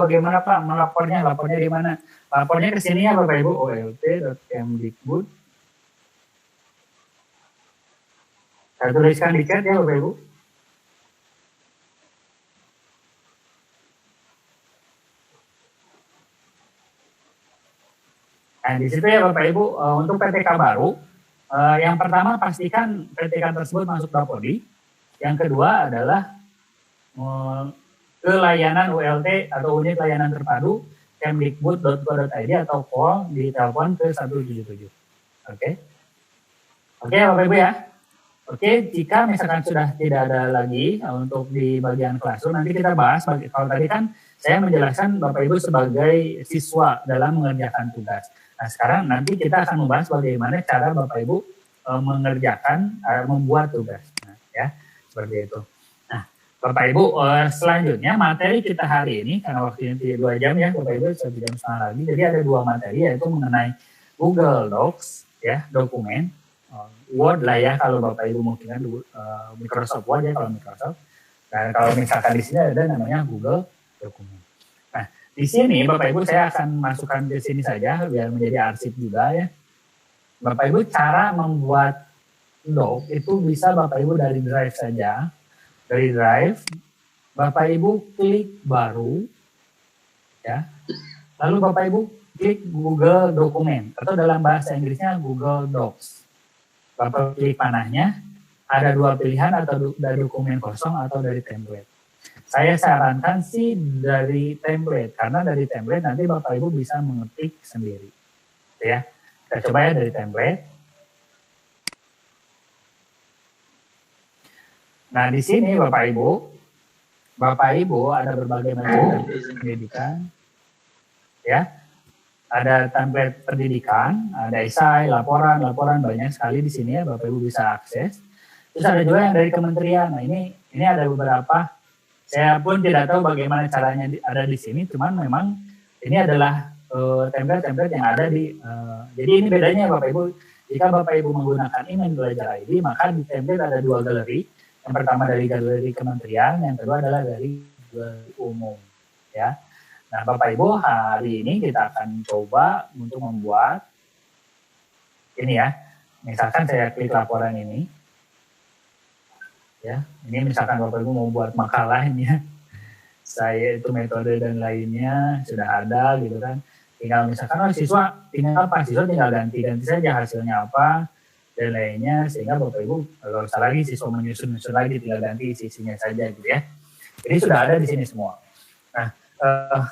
bagaimana Pak melapornya? Lapornya di mana? Lapornya ke sini ya Bapak Ibu, olt.kemdikbud. Saya tuliskan di chat ya Bapak Ibu. Nah, di situ ya Bapak Ibu, untuk PTK baru, yang pertama pastikan PTK tersebut masuk Bapodi. Yang kedua adalah ke layanan ULT atau unit layanan terpadu kemdikbud.go.id atau call di telepon ke 177. Oke. Oke Bapak Ibu ya. Oke, jika misalkan sudah tidak ada lagi untuk di bagian classroom, nanti kita bahas. Kalau tadi kan saya menjelaskan Bapak Ibu sebagai siswa dalam mengerjakan tugas. Nah, sekarang nanti kita akan membahas bagaimana cara Bapak Ibu mengerjakan, membuat tugas. Nah, ya, seperti itu. Nah, Bapak Ibu, selanjutnya materi kita hari ini, karena waktunya 2 jam ya, Bapak Ibu, 1 jam setengah lagi. Jadi ada 2 materi, yaitu mengenai Google Docs, ya, dokumen, Word lah ya kalau Bapak Ibu mungkin kan Microsoft Word ya kalau Microsoft. Dan kalau misalkan di sini ada namanya Google Dokumen. Nah, di sini Bapak Ibu saya akan masukkan ke sini saja biar menjadi arsip juga ya. Bapak Ibu cara membuat doc itu bisa Bapak Ibu dari Drive saja. Dari Drive Bapak Ibu klik baru ya. Lalu Bapak Ibu klik Google Dokumen atau dalam bahasa Inggrisnya Google Docs. Bapak klik panahnya, ada 2 pilihan atau dari dokumen kosong atau dari template. Saya sarankan sih dari template, karena dari template nanti Bapak Ibu bisa mengetik sendiri. Ya, kita coba ya dari template. Nah di sini Bapak Ibu ada berbagai macam pendidikan, ya. Ada template pendidikan, ada esai, laporan banyak sekali di sini ya Bapak Ibu bisa akses. Terus ada juga yang dari kementerian. Nah ini ada beberapa. Saya pun tidak tahu bagaimana caranya ada di sini, cuman memang ini adalah template-template yang ada di. Jadi ini bedanya Bapak Ibu. Jika Bapak Ibu menggunakan email belajar ID, maka di template ada 2 galeri. Yang pertama dari galeri kementerian, yang kedua adalah dari galeri umum, ya. Nah, Bapak Ibu, hari ini kita akan coba untuk membuat ini ya. Misalkan saya klik laporan ini. Ya, ini misalkan Bapak Ibu mau buat makalah ini ya. Saya itu metode dan lainnya sudah ada gitu kan. Tinggal misalkan siswa tinggal apa? Siswa tinggal ganti saja hasilnya apa dan lainnya, sehingga Bapak Ibu kalau usah lagi siswa menyusun lagi, tinggal ganti isinya saja gitu ya. Jadi sudah ada di sini semua. Nah,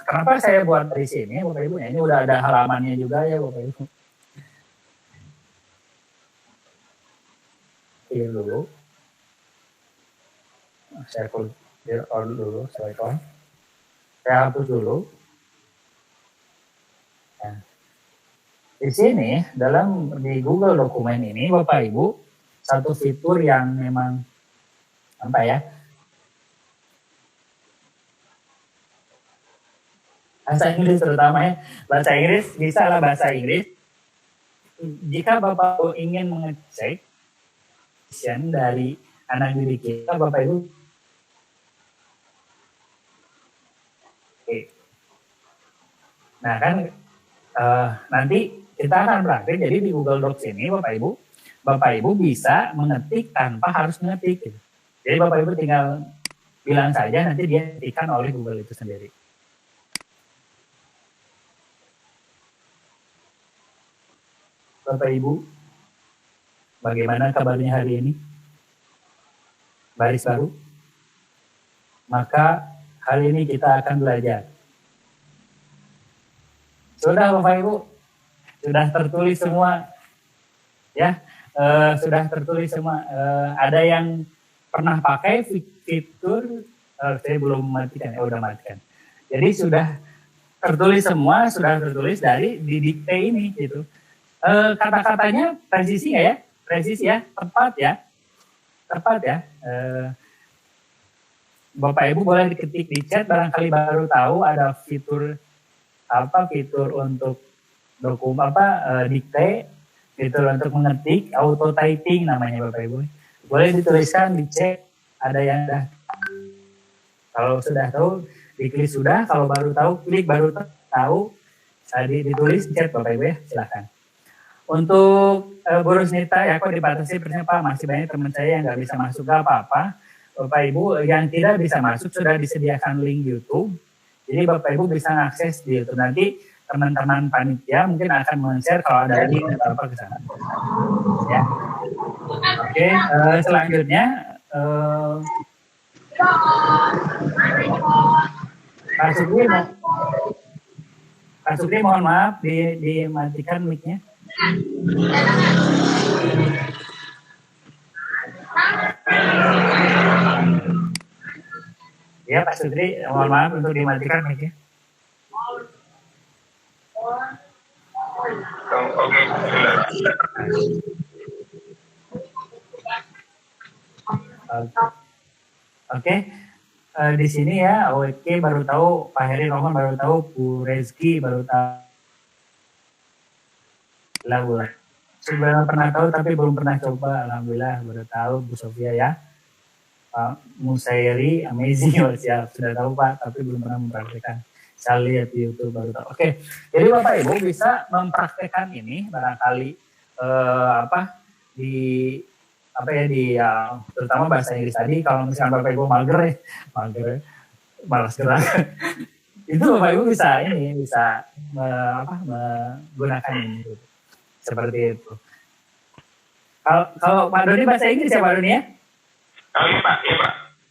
kenapa saya buat di sini Bapak Ibu? Ini udah ada halamannya juga ya Bapak Ibu. Clear dulu. Saya clear all dulu, select all. Saya hapus dulu. Nah, di sini di Google Dokumen ini Bapak Ibu satu fitur yang memang apa ya? Bahasa Inggris terutama ya, bahasa Inggris bisa lah bahasa Inggris. Jika Bapak ingin mengecek dari anak didik kita, Bapak Ibu, nah kan nanti kita akan praktik. Jadi di Google Docs ini Bapak Ibu bisa mengetik tanpa harus mengetik. Gitu. Jadi Bapak Ibu tinggal bilang saja, nanti dia ketikkan oleh Google itu sendiri. Bapak Ibu, bagaimana kabarnya hari ini? Baris baru? Maka hari ini kita akan belajar. Sudah Bapak Ibu? Sudah tertulis semua? Ya, sudah tertulis semua. Ada yang pernah pakai fitur, saya belum matikan, udah matikan. Jadi sudah tertulis semua, sudah tertulis dari didikte ini gitu. Kata-katanya presisi nggak ya? Presisi ya, tepat ya. Bapak Ibu boleh diketik di chat, barangkali baru tahu ada fitur untuk dikte, fitur untuk mengetik, auto typing namanya Bapak Ibu. Boleh dituliskan di chat, ada yang dah. Kalau sudah tahu diklik sudah, kalau baru tahu, klik baru tahu, tadi ditulis chat Bapak Ibu ya, silakan. Untuk Bu Rusnita ya kok dibatasi persnya Pak, masih banyak teman saya yang nggak bisa masuk, gak apa-apa. Bapak Ibu yang tidak bisa masuk sudah disediakan link YouTube, jadi Bapak Ibu bisa akses di YouTube. Nanti teman-teman panitia mungkin akan men-share kalau ada link atau apa ke sana. Ya. Oke, selanjutnya Pak Sukri mohon maaf dimatikan mic-nya. Ya Pak Sukri mohon maaf untuk dimatikan mic-nya. Oke. Di sini ya, Oke baru tahu, Pak Heri Rohman baru tahu, Bu Rezki baru tahu. Alhamdulillah. Sudah pernah tahu tapi belum pernah coba. Alhamdulillah baru tahu Bu Sofia ya. Pak Musairi amazing, siap sudah tahu Pak tapi belum pernah mempraktikkan. Saya lihat di YouTube baru tahu. Oke, jadi Bapak Ibu bisa mempraktekkan ini barangkali terutama bahasa Inggris tadi. Kalau misalnya Bapak Ibu mager malas gerak, itu Bapak Ibu bisa menggunakan ini seperti itu. Kalau Pak Doni bahasa Inggris ya Pak Doni ya? Iya Pak.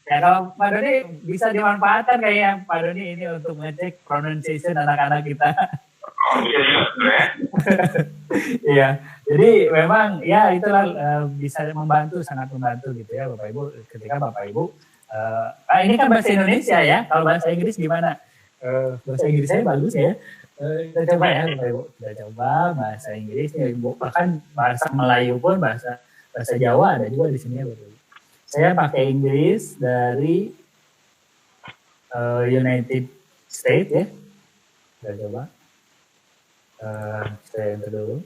Ya kalau Pak Doni bisa dimanfaatkan kayak Pak Doni ini untuk ngecek pronunciation anak-anak kita. Oh iya juga. Iya, jadi memang ya itulah bisa sangat membantu gitu ya Bapak Ibu ketika Bapak Ibu. Ini kan bahasa Indonesia ya, kalau bahasa Inggris gimana? Bahasa Inggris saya bagus ya. Kita coba ya Bapak Ibu, kita coba bahasa Inggris, bahkan bahasa Melayu pun bahasa Jawa ada juga di sini ya Bapak Ibu. Saya pakai Inggris dari United States ya. Kita coba. Saya enter dulu.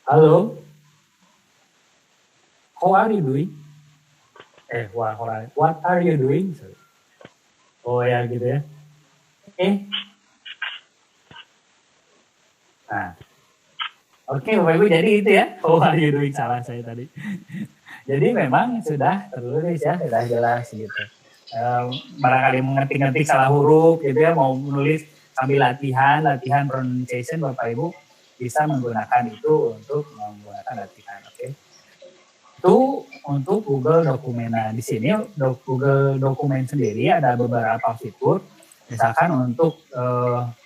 Halo. How are you doing? What are you doing? Sorry. Oh ya gitu ya. Oke. Nah. Oke, Bapak Ibu, jadi itu ya. How are you doing? Salah saya tadi. Jadi memang sudah tertulis ya, sudah jelas gitu. Barangkali mengetik-ngetik salah huruf gitu ya, mau menulis sambil latihan pronunciation, Bapak Ibu bisa menggunakan itu untuk menggunakan latihan. Oke. Itu untuk Google Dokumen. Nah, di sini Google Dokumen sendiri ada beberapa fitur. Misalkan untuk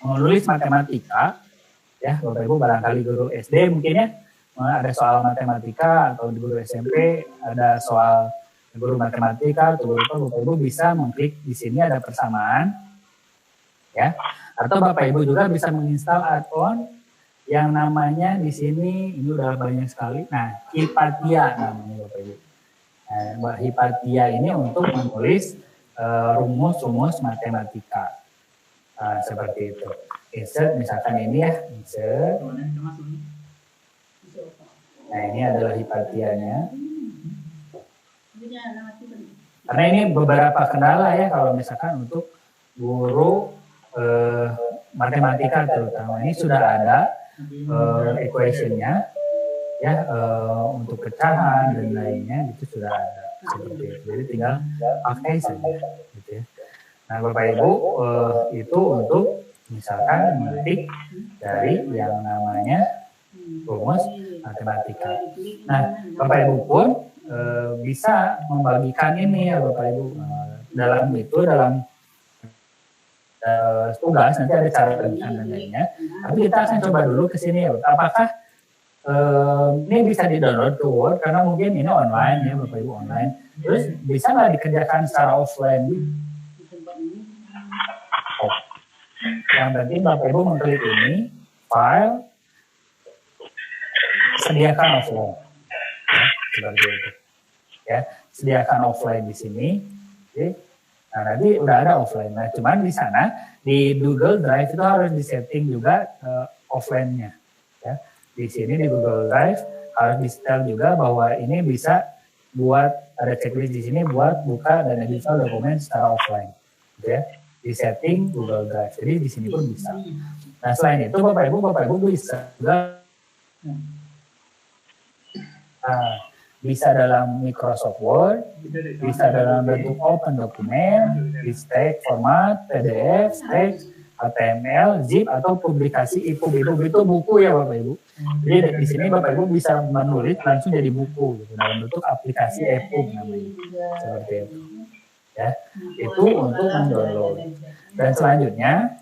menulis matematika, ya Bapak Ibu barangkali guru SD mungkin ya, ada soal matematika, atau di guru SMP ada soal guru matematika atau guru Bapak Ibu bisa mengklik di sini ada persamaan, ya. Atau Bapak Ibu juga bisa menginstal add-on yang namanya di sini ini udah banyak sekali. Nah, Hipatia namanya Bapak Ibu. Nah, Hipatia ini untuk menulis rumus-rumus matematika. Seperti itu. Insert misalkan ini ya, insert. Nah, ini adalah Hipatianya. Karena ini beberapa kendala ya kalau misalkan untuk guru matematika terutama. Ini sudah ada equation-nya ya, untuk pecahan dan lainnya itu sudah ada seperti itu. Jadi tinggal pakai saja gitu ya. Nah, Bapak Ibu itu untuk misalkan mengetik dari yang namanya rumus matematika. Nah, Bapak Ibu pun bisa membagikan ini ya Bapak Ibu dalam tugas nanti ada cara bagikan dan lainnya. Tapi kita akan coba dulu ke sini ya. Apakah ini bisa di-download ke Word karena mungkin ini online ya Bapak Ibu online. Terus bisa nggak dikerjakan secara offline? Yang penting Bapak Ibu mengklik ini, file, sediakan offline. Ya, seperti itu. Ya, sediakan offline di sini. Oke. Nah, nanti udah ada offline. Nah, cuman di sana di Google Drive itu harus disetting juga offline-nya. Ya. Di sini di Google Drive harus di-setel juga bahwa ini bisa buat ada checklist di sini buat buka dan install dokumen secara offline. gitu ya, di setting Google Drive. Jadi di sini pun bisa. Nah selain itu Bapak Ibu bisa juga bisa dalam Microsoft Word, bisa dalam bentuk open dokumen, di text format, PDF, teks, HTML, zip atau publikasi EPUB. EPUB itu buku ya Bapak Ibu. Jadi di sini Bapak Ibu bisa menulis langsung jadi buku gitu, dalam bentuk aplikasi EPUB namanya. Seperti itu. Ya, itu untuk mendownload. Dan selanjutnya,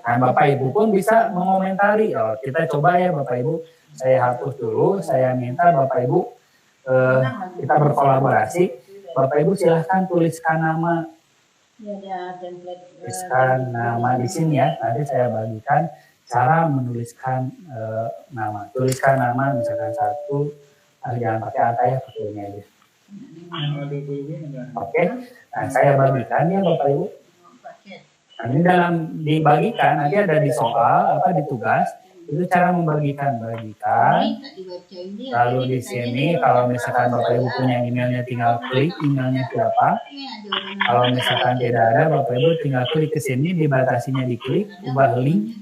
nah Bapak Ibu pun bisa mengomentari. Oh, kita coba ya Bapak Ibu. Saya hapus dulu. Saya minta Bapak Ibu kita berkolaborasi. Bapak Ibu silahkan tuliskan nama. Tuliskan nama di sini ya. Nanti saya bagikan cara menuliskan nama. Tuliskan nama misalkan satu. Jangan pakai angka ya, pakai ini aja. Oke. Nah saya bagikan ya Bapak Ibu. Nah, ini dalam dibagikan nanti ada di soal di tugas. Itu cara bagikan. Lalu di sini kalau misalkan Bapak Ibu punya emailnya tinggal klik emailnya siapa. Kalau misalkan tidak ada Bapak Ibu tinggal klik ke sini, dibatasinya diklik, ubah link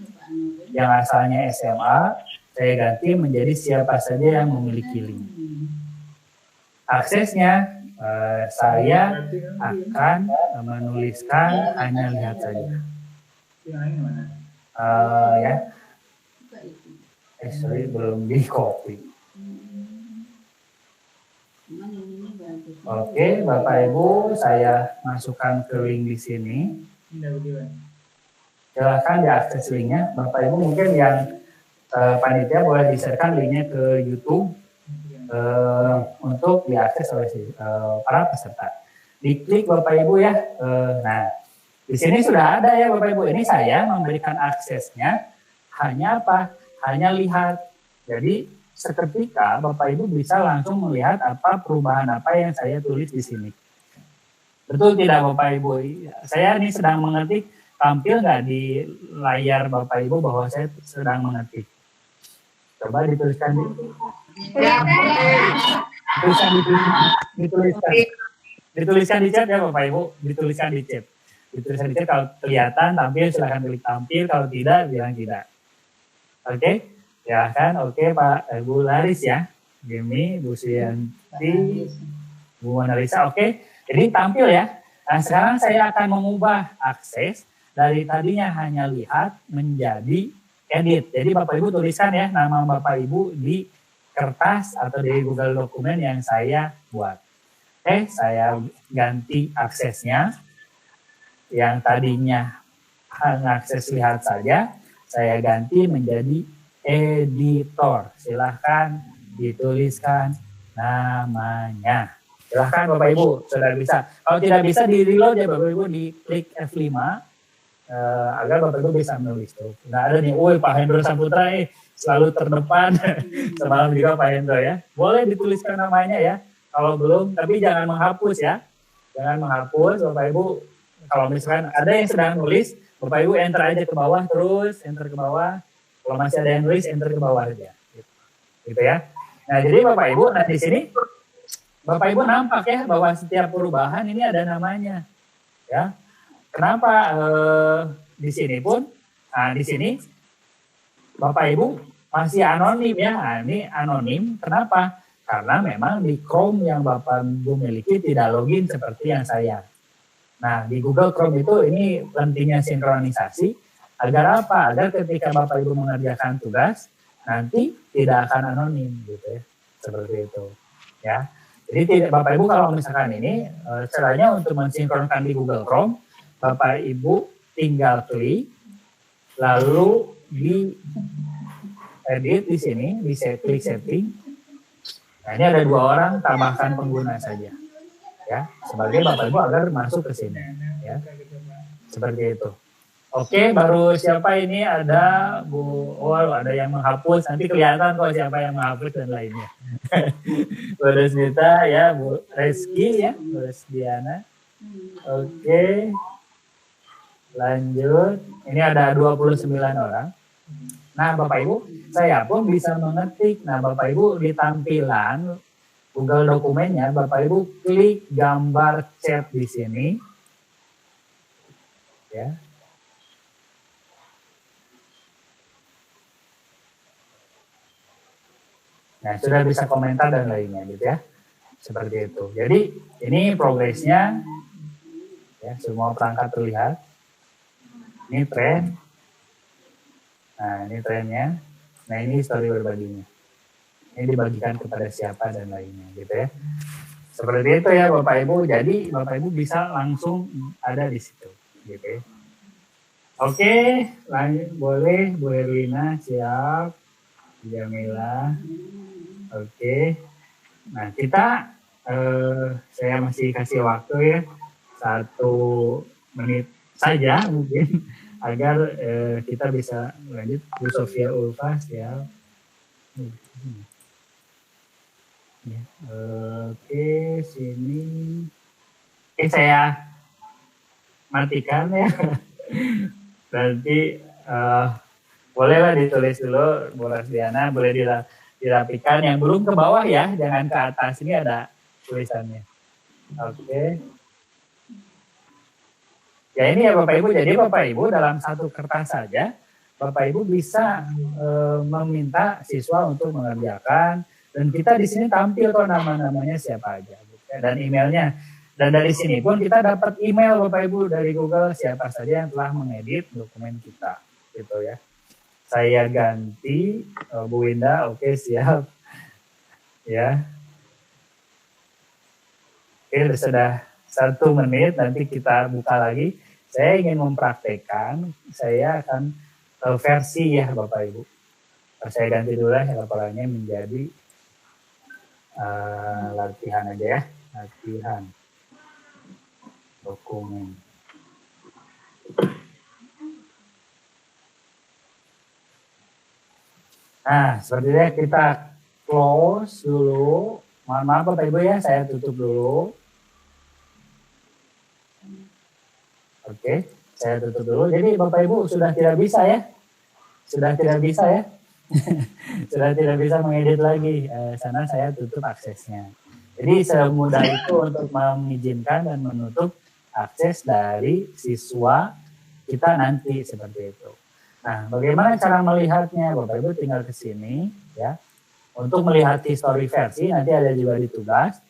yang asalnya SMA, saya ganti menjadi siapa saja yang memiliki link. Aksesnya saya akan menuliskan hanya lihat saja. Ya. Sorry, belum di copy. Oke, Bapak Ibu, saya masukkan ke link di sini. Silakan diakses linknya. Bapak Ibu mungkin yang panitia boleh di-share-kan linknya ke YouTube untuk diakses oleh para peserta. Diklik Bapak Ibu ya. Nah, di sini sudah ada ya Bapak Ibu. Ini saya memberikan aksesnya hanya apa? Hanya lihat. Jadi seketika Bapak Ibu bisa langsung melihat apa perubahan apa yang saya tulis di sini. Betul tidak Bapak Ibu? Saya ini sedang mengetik, tampil nggak di layar Bapak Ibu bahwa saya sedang mengetik? Coba dituliskan dituliskan di chat ya Bapak Ibu, dituliskan di chat. Dituliskan di chat, kalau kelihatan tampil silahkan klik tampil, kalau tidak bilang tidak. Oke, ya kan? Oke Pak Bu Laris ya, Gemi, Bu Suyanti, Bu Monalisa. Oke, jadi tampil ya. Nah sekarang saya akan mengubah akses dari tadinya hanya lihat menjadi edit. Jadi Bapak Ibu tuliskan ya nama Bapak Ibu di kertas atau di Google Dokumen yang saya buat. Oke, saya ganti aksesnya. Yang tadinya hanya akses lihat saja, saya ganti menjadi editor. Silahkan dituliskan namanya. Silahkan Bapak Ibu, sudah bisa. Kalau tidak bisa di reload ya Bapak Ibu, di klik F5 agar Bapak Ibu bisa menulis tuh. Nah ada nih, Pak Hendro Saputra selalu terdepan. Semalam juga Pak Hendro ya. Boleh dituliskan namanya ya. Kalau belum, tapi jangan menghapus ya. Jangan menghapus Bapak Ibu. Kalau misalkan ada yang sedang nulis, Bapak Ibu enter aja ke bawah, terus enter ke bawah. Kalau masih ada yang nulis, enter ke bawah aja. Gitu ya. Nah jadi Bapak Ibu, nah di sini Bapak Ibu nampak ya bahwa setiap perubahan ini ada namanya. Ya. Kenapa di sini pun, nah di sini Bapak Ibu masih anonim ya. Nah, ini anonim, kenapa? Karena memang di Chrome yang Bapak Ibu miliki tidak login seperti yang saya. Nah, di Google Chrome itu ini pentingnya sinkronisasi agar apa? Agar ketika Bapak Ibu mengerjakan tugas nanti tidak akan anonim gitu ya. Seperti itu. Ya. Jadi tidak Bapak Ibu kalau misalkan ini caranya untuk mensinkronkan di Google Chrome, Bapak Ibu tinggal klik lalu di edit di sini, di klik setting. Nah, ini ada 2 orang, tambahkan pengguna saja. Ya, sebagai Bapak Ibu agar masuk ke sini ya. Seperti itu. Oke, baru siapa ini ada Bu ada yang menghapus, nanti kelihatan kok siapa yang menghapus dan lainnya. Bu Resmita ya, Bu Reski ya, Bu Resdiana. Oke. Lanjut. Ini ada 29 orang. Nah, Bapak Ibu, saya pun bisa mengetik. Nah, Bapak Ibu di tampilan Google Dokumennya, Bapak Ibu klik gambar chat di sini. ya. Nah, sudah bisa komentar dan lainnya gitu ya. Seperti itu. Jadi ini progresnya ya, semua perangkat terlihat. Ini tren. Nah, ini trennya. Nah, ini histori berbaginya. Ini dibagikan kepada siapa dan lainnya gitu ya. Seperti itu ya Bapak Ibu. Jadi Bapak Ibu bisa langsung ada di situ gitu ya. Oke, lanjut boleh Bu Herlina siap. Jamila. Oke. Nah, kita saya masih kasih waktu ya 1 menit saja mungkin agar kita bisa lanjut. Bu Sofia Ulfa siap. Ya, oke, sini. Oke, saya matikan ya. Nanti bolehlah ditulis dulu, Bu Rasdiana, boleh dirapikan. Yang belum ke bawah ya, jangan ke atas. Ini ada tulisannya. Oke. Ya ini ya Bapak Ibu, jadi Bapak Ibu dalam 1 kertas saja, Bapak Ibu bisa meminta siswa untuk mengerjakan, dan kita di sini tampil kok nama-namanya siapa aja, dan emailnya. Dan dari sini pun kita dapat email Bapak Ibu dari Google siapa saja yang telah mengedit dokumen kita, gitu ya. Saya ganti Bu Winda, oke siap, ya. Oke, sudah 1 menit, nanti kita buka lagi. Saya ingin mempraktekkan, saya akan versi ya Bapak Ibu. Saya ganti dulu ya laporannya menjadi latihan aja ya, latihan dokumen. Nah, sepertinya kita close dulu. Mohon maaf Bapak Ibu ya, saya tutup dulu. Oke, saya tutup dulu. Jadi Bapak Ibu sudah tidak bisa ya? Sudah tidak bisa ya? Sudah tidak bisa mengedit lagi. Sana saya tutup aksesnya. Jadi semudah itu untuk mengizinkan dan menutup akses dari siswa kita nanti seperti itu. Nah, bagaimana cara melihatnya? Bapak Ibu tinggal ke sini ya. Untuk melihat history versi nanti ada juga di tugas.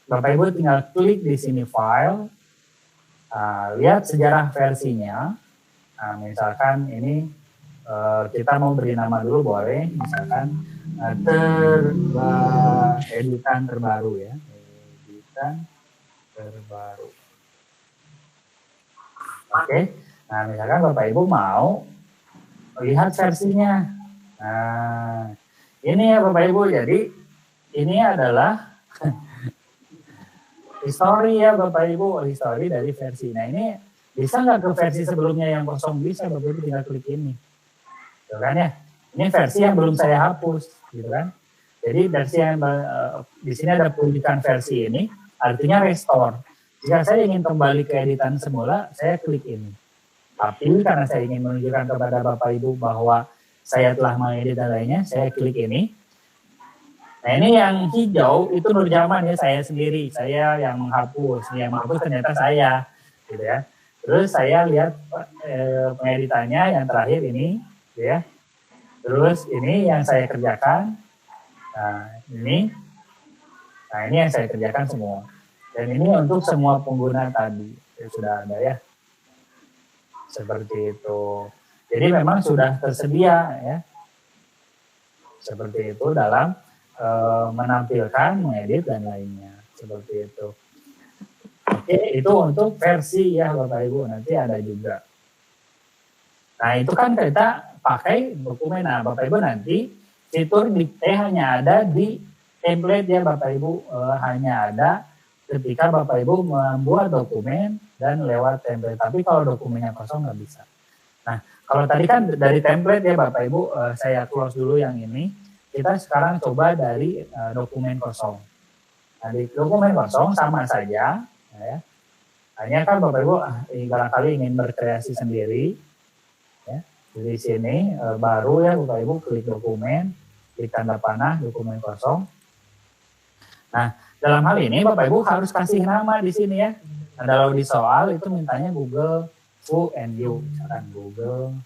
Bapak Ibu tinggal klik di sini file, lihat sejarah versinya. Nah, misalkan ini kita mau beri nama dulu boleh, misalkan editan terbaru ya, editan terbaru. Oke, nah misalkan Bapak Ibu mau lihat versinya. Nah, ini ya Bapak Ibu, jadi ini adalah history ya Bapak Ibu, history dari versi. Nah ini bisa nggak ke versi sebelumnya yang kosong? Bisa, Bapak Ibu tinggal klik ini. Gitu kan ya? Ini versi yang belum saya hapus, gitu kan? Jadi versi yang di sini ada pulihkan versi ini, artinya restore. Jika saya ingin kembali ke editan semula, saya klik ini. Tapi karena saya ingin menunjukkan kepada Bapak Ibu bahwa saya telah mengedit dan lainnya, saya klik ini. Nah ini yang hijau itu Nurjaman ya, saya sendiri, saya yang menghapus. Yang menghapus ternyata saya, gitu ya. Terus saya lihat pengeditannya yang terakhir ini, gitu ya. Terus ini yang saya kerjakan. Nah ini yang saya kerjakan semua. Dan ini untuk semua pengguna tadi sudah ada ya. Seperti itu. Jadi memang sudah tersedia ya. Seperti itu dalam menampilkan, mengedit dan lainnya. Seperti itu. Oke, itu untuk versi ya Bapak Ibu. Nanti ada juga. Nah itu kan kita pakai dokumen. Nah Bapak Ibu nanti fitur dikte hanya ada di template ya Bapak Ibu. Hanya ada ketika Bapak Ibu membuat dokumen dan lewat template. Tapi kalau dokumennya kosong nggak bisa. Nah kalau tadi kan dari template ya Bapak Ibu, saya close dulu yang ini. Kita sekarang coba dari dokumen kosong. Nah di dokumen kosong sama saja. Ya. Hanya kan Bapak Ibu barangkali ingin berkreasi sendiri. Ya. Di sini baru ya Bapak Ibu klik dokumen, klik tanda panah dokumen kosong. Nah dalam hal ini Bapak Ibu harus kasih nama di sini ya. Nah, kalau di soal itu mintanya Google U and U, misalkan Google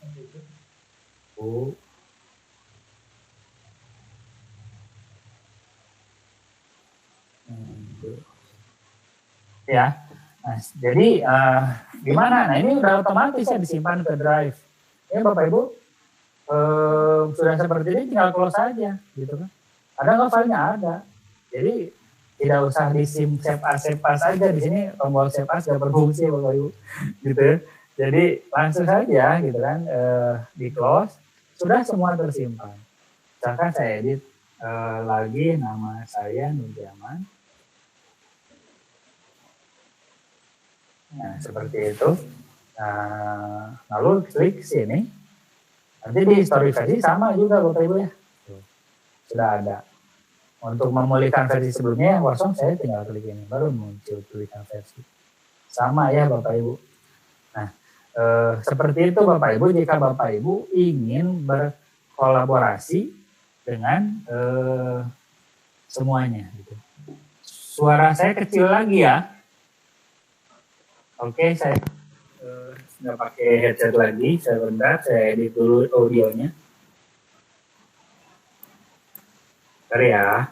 U ya. Nah, jadi gimana? Nah ini udah otomatis ya disimpan ke drive. Ya Bapak Ibu sudah seperti ini tinggal close saja, gitu kan? Ada nggak filenya? Ada. Jadi tidak usah di save as saja, di sini tombol save as sudah berfungsi Bapak Ibu, gitu ya. Jadi langsung saja, gitu kan, di close sudah semua tersimpan. Misalkan saya edit lagi nama saya Nurjaman. Nah, seperti itu. Nah, lalu klik sini. Nanti di story versi sama juga Bapak Ibu ya. Sudah ada. Untuk memulihkan versi sebelumnya yang kosong, saya tinggal klik ini. Baru muncul pulihkan versi. Sama ya Bapak Ibu. Nah, seperti itu Bapak Ibu. Jika Bapak Ibu ingin berkolaborasi dengan semuanya. Gitu. Suara saya kecil lagi ya. Oke, saya nggak pakai headset lagi. Saya bentar, saya edit dulu audionya. Bentar ya.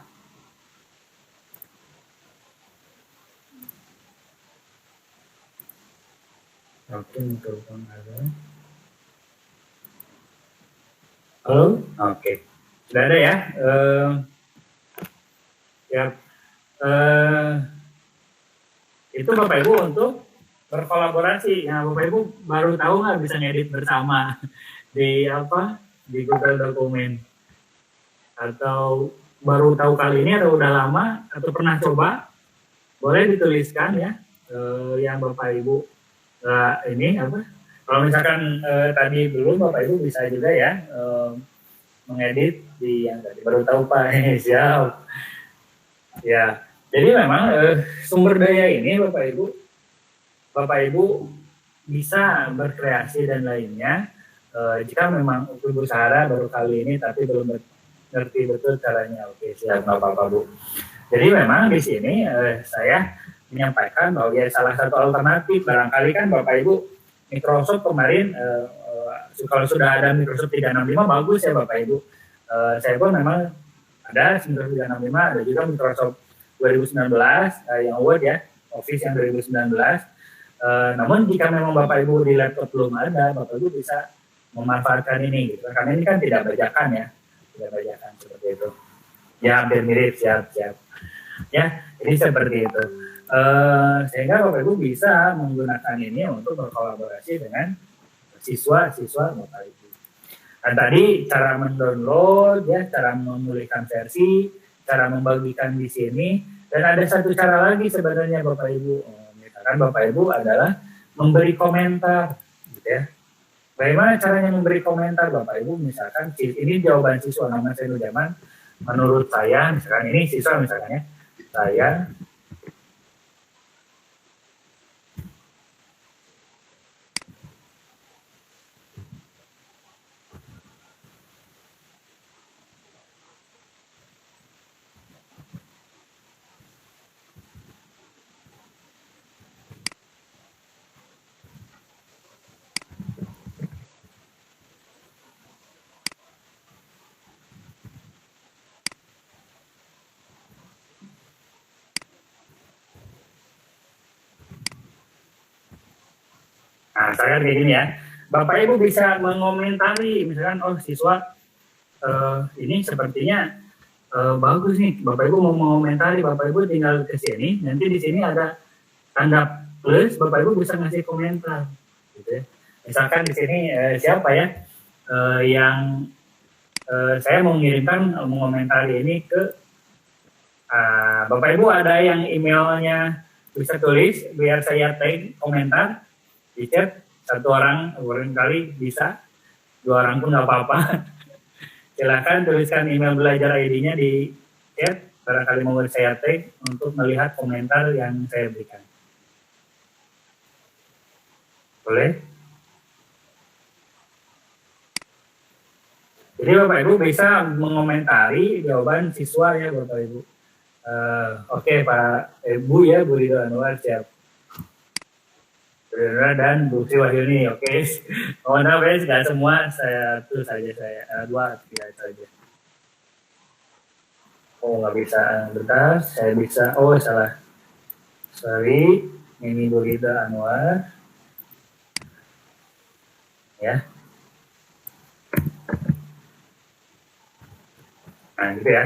Oke, mikrofon ada. Halo? Oke. Sudah ada ya? Ya. Itu Bapak Ibu untuk berkolaborasi. Nah, Bapak Ibu baru tahu nggak bisa ngedit bersama di Google Dokumen, atau baru tahu kali ini atau udah lama atau pernah coba, boleh dituliskan ya yang Bapak Ibu ini kalau misalkan tadi belum, Bapak Ibu bisa juga ya mengedit di yang tadi baru tahu Pak. Siap ya. Jadi memang sumber daya ini Bapak Ibu bisa berkreasi dan lainnya jika memang Ibu Sarah baru kali ini tapi belum ngerti betul caranya. Oke, siap, nggak apa-apa Bu. Jadi memang di sini saya menyampaikan bahwa ya salah satu alternatif barangkali kan Bapak Ibu Microsoft kemarin kalau sudah ada Microsoft 365 bagus ya Bapak Ibu. Saya pun memang ada Microsoft 365, ada juga Microsoft 2019 yang Word ya, Office yang 2019. Namun jika memang Bapak Ibu di laptop belum ada, Bapak Ibu bisa memanfaatkan ini gitu. Karena ini kan tidak bajakan ya. Tidak bajakan seperti itu. Ya hampir mirip, siap. Ya, jadi seperti itu. Sehingga Bapak Ibu bisa menggunakan ini untuk berkolaborasi dengan siswa-siswa Bapak Ibu. Dan tadi cara mendownload ya, cara memulihkan versi, cara membagikan di sini, dan ada satu cara lagi sebenarnya Bapak Ibu. Misalkan Bapak Ibu adalah memberi komentar, gitu ya. Bagaimana caranya memberi komentar Bapak Ibu? Misalkan ini jawaban siswa, nama saya Nurjaman. Menurut saya, misalkan ini siswa misalkan ya, saya kayak gini ya, Bapak Ibu bisa mengomentari, misalkan siswa ini sepertinya bagus nih, Bapak Ibu mau mengomentari, Bapak Ibu tinggal ke sini, nanti di sini ada tanda plus, Bapak Ibu bisa ngasih komentar, gitu ya. Misalkan di sini siapa ya yang saya mau mengirimkan mengomentari ini ke Bapak Ibu, ada yang emailnya bisa tulis biar saya tag komentar di chat. Satu orang barangkali bisa, 2 orang pun nggak apa-apa. Silakan tuliskan email belajar ID-nya di chat, barangkali mau saya tag untuk melihat komentar yang saya berikan. Boleh? Jadi Bapak Ibu bisa mengomentari jawaban siswa ya Bapak Ibu. Oke Pak Bu ya, Bu Ridho Anwar, siap. dan Bu Sri Wahyuni. Oke. Mohon maaf ya, nggak semua saya tulis saja dua tidak saja. Oh nggak bisa, bentar saya bisa. Oh salah, sorry, ini Bu Rida Anwar ya. Nah gitu ya.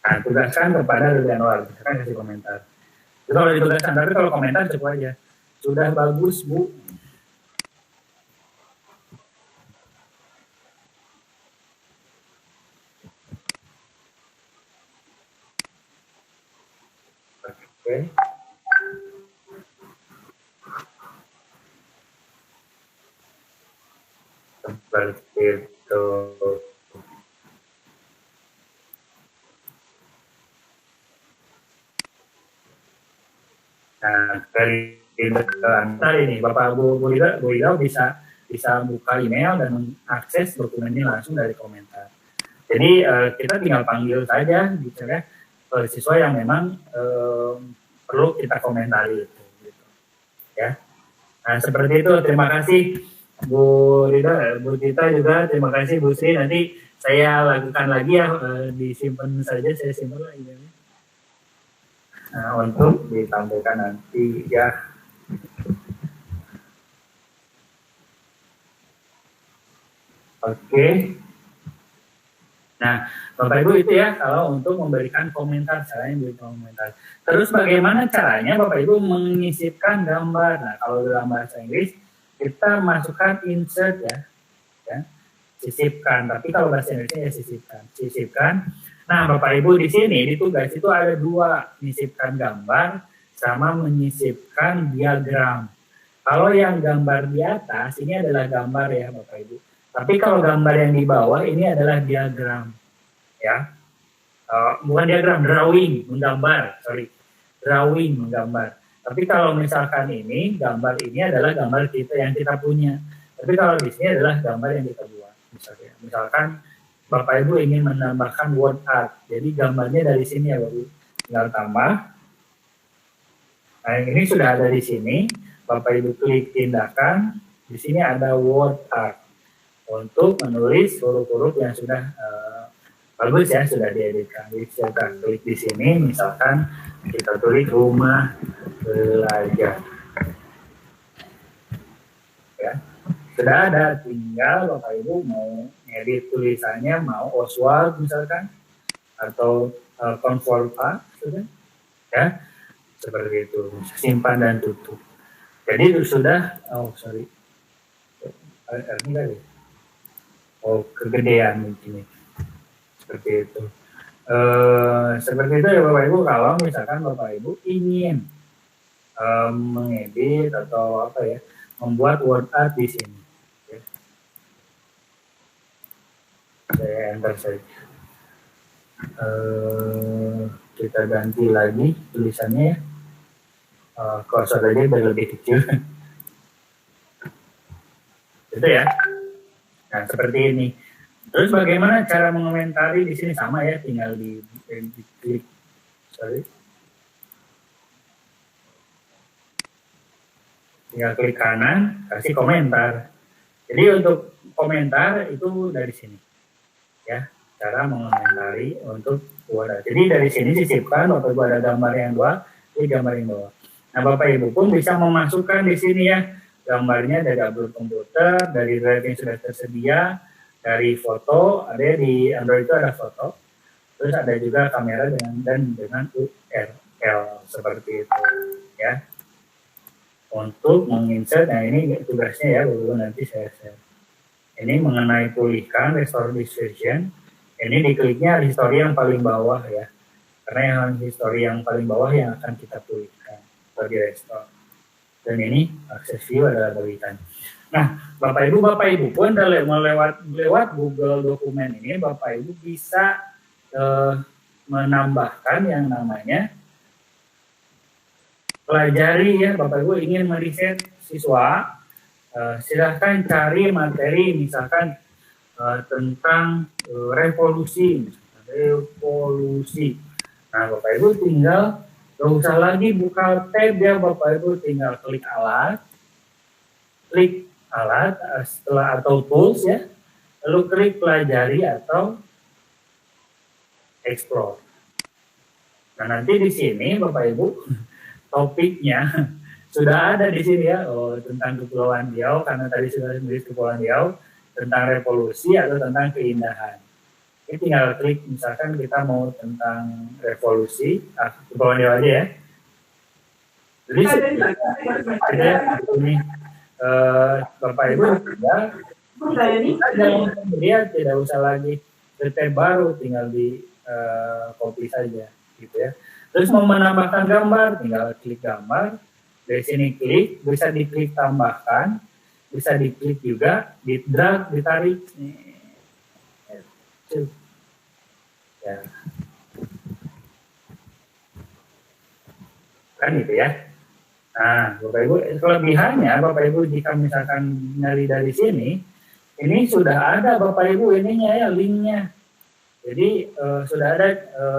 Nah tugaskan kepada Rida Anwar, misalkan kasih komentar. Itu kalau ditugaskan, tapi kalau komentar cukup aja. Sudah bagus Bu. Oke. Seperti itu. Nah, dari antar ini Bapak Bu Rida bisa buka email dan mengakses dokumennya langsung dari komentar. Jadi kita tinggal panggil saja gitu ya siswa yang memang perlu kita komentari gitu. Ya. Nah, seperti itu. Terima kasih Bu Rida, Bu Tita juga. Terima kasih Bu Sri. Nanti saya lakukan lagi ya, disimpan saja, saya simpan lagi. Nah, untuk ditampilkan nanti ya. Oke. Nah, Bapak Ibu itu ya kalau untuk memberikan komentar, caranya memberikan komentar. Terus bagaimana caranya Bapak Ibu menyisipkan gambar? Nah, kalau dalam bahasa Inggris kita masukkan insert ya, sisipkan. Tapi kalau bahasa Indonesia ya sisipkan. Nah, Bapak Ibu di sini di tugas itu ada dua, menyisipkan gambar sama menyisipkan diagram. Kalau yang gambar di atas ini adalah gambar ya Bapak Ibu. Tapi kalau gambar yang di bawah ini adalah diagram, ya, bukan diagram, drawing, menggambar, drawing, menggambar. Tapi kalau misalkan ini, gambar ini adalah gambar kita yang kita punya. Tapi kalau di sini adalah gambar yang kita buat, misalkan Bapak Ibu ingin menambahkan word art, jadi gambarnya dari sini ya Bapak Ibu, tinggal tambah. Nah yang ini sudah ada di sini, Bapak Ibu klik tindakan, di sini ada word art. Untuk menulis huruf-huruf yang sudah bagus ya, sudah dieditkan. Jadi kita klik di sini, misalkan kita tulis rumah belajar. Ya, sudah ada, tinggal Bapak Ibu mau edit tulisannya, mau Oswald misalkan, atau Convolta, sudah, ya, seperti itu. Simpan dan tutup. Jadi sudah, ini kali. Kegedean mungkin seperti itu. Seperti itu ya Bapak Ibu, kalau misalkan Bapak Ibu ingin mengedit atau apa ya, membuat word art di sini. Ya. Saya enter saja. Kita ganti lagi tulisannya ya. Cursor aja biar lebih kecil. Itu ya. Nah, seperti ini. Terus bagaimana cara mengomentari di sini, sama ya, tinggal di klik. Tinggal klik kanan, kasih komentar. Jadi untuk komentar itu dari sini. Ya, cara mengomentari untuk word. Jadi dari sini sisipkan, Bapak Ibu ada gambar yang dua, ini gambar yang bawah. Nah, Bapak Ibu pun bisa memasukkan di sini ya, gambarnya dari upload komputer, dari drive yang sudah tersedia, dari foto, ada di Android itu ada foto, terus ada juga kamera dengan URL seperti itu ya. Untuk menginsert, nah ini tugasnya ya, dulu nanti saya share. Ini mengenai pulihkan, restore this version, ini dikliknya history yang paling bawah ya, karena yang history yang paling bawah yang akan kita pulihkan atau di restore. Dan ini akses view adalah berikan. Nah, Bapak Ibu pun lewat Google Dokumen ini, Bapak Ibu bisa menambahkan yang namanya pelajari ya. Bapak Ibu ingin meriset siswa, silahkan cari materi misalkan tentang revolusi. Nah, Bapak Ibu tinggal Gak usah lagi buka tab ya Bapak Ibu, tinggal klik alat, setelah atau tools ya, lalu klik pelajari atau explore. Nah nanti di sini Bapak Ibu topiknya sudah ada di sini ya, tentang Kepulauan Riau, karena tadi sudah menulis Kepulauan Riau, tentang revolusi atau tentang keindahan. Ini tinggal klik, misalkan kita mau tentang revolusi, Kepulauan Riau aja ya. Jadi ini Bapak Ibu dia tidak usah lagi tab baru, tinggal di copy saja gitu ya. Terus mau menambahkan gambar, tinggal klik gambar. Dari sini klik, bisa diklik tambahkan, bisa diklik juga, di drag, ditarik. Ya. Kan gitu ya. Nah, Bapak Ibu, kelebihannya Bapak Ibu jika misalkan nyari dari sini, ini sudah ada Bapak Ibu ininya ya, linknya. Jadi sudah ada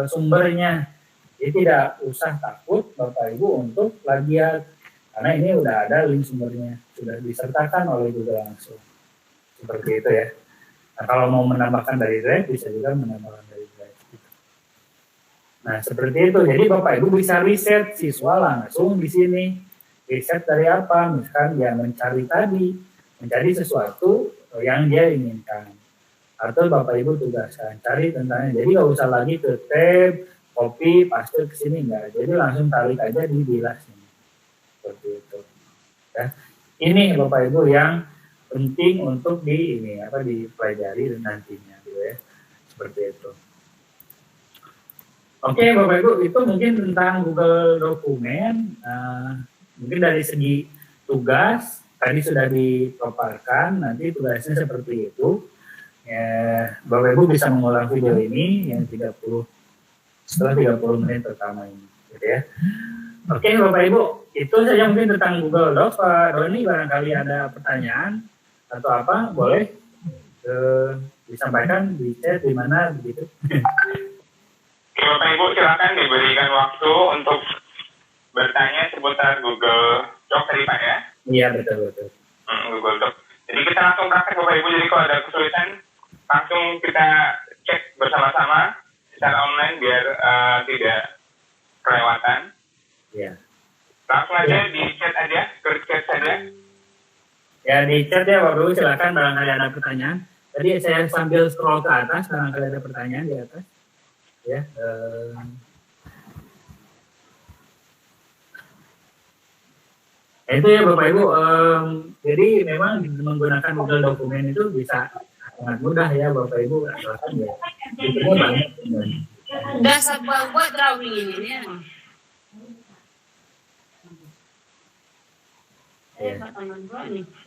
sumbernya. Jadi tidak usah takut Bapak Ibu untuk plagiat, karena ini udah ada link sumbernya, sudah disertakan oleh Google langsung. Seperti itu ya. Nah, kalau mau menambahkan dari Drive, bisa juga menambahkan dari Drive. Nah, seperti itu. Jadi Bapak Ibu bisa riset siswa langsung di sini. Riset dari apa? Misalkan dia mencari sesuatu yang dia inginkan. Atau Bapak Ibu tugaskan, cari tentangnya. Jadi nggak usah lagi ke tab, copy, paste ke sini, enggak. Jadi langsung tarik aja di bilas ini. Seperti itu. Ya. Ini Bapak Ibu yang penting untuk dipelajari nantinya gitu ya. Seperti itu. Oke, Bapak Ibu, itu mungkin tentang Google Dokumen. Mungkin dari segi tugas tadi sudah dipaparkan, nanti tugasnya seperti itu. Ya, Bapak Ibu bisa mengulang video ini yang setelah 30 menit pertama ini, gitu ya. Oke, Bapak Ibu, itu saja mungkin tentang Google Docs. Pak Doni, barangkali ada pertanyaan atau apa, boleh disampaikan di chat di mana begitu. Bapak Ibu silakan diberikan waktu untuk bertanya seputar Google Docs tadi Pak ya? Iya, betul. Google Docs. Jadi kita langsung praktek Bapak Ibu, jadi kalau ada kesulitan langsung kita cek bersama-sama secara online biar tidak kelewatan. Iya. Langsung aja di chat aja, ke chat saja. Ya di chat ya Bapak Ibu, silakan barangkali ada pertanyaan. Tadi saya sambil scroll ke atas, barangkali ada pertanyaan di atas. Ya. Itu ya Bapak Ibu. Jadi memang menggunakan Google Dokumen itu bisa sangat mudah ya Bapak Ibu. Asalkan ya. Itu banyak. Dasar buat drawing ini ya.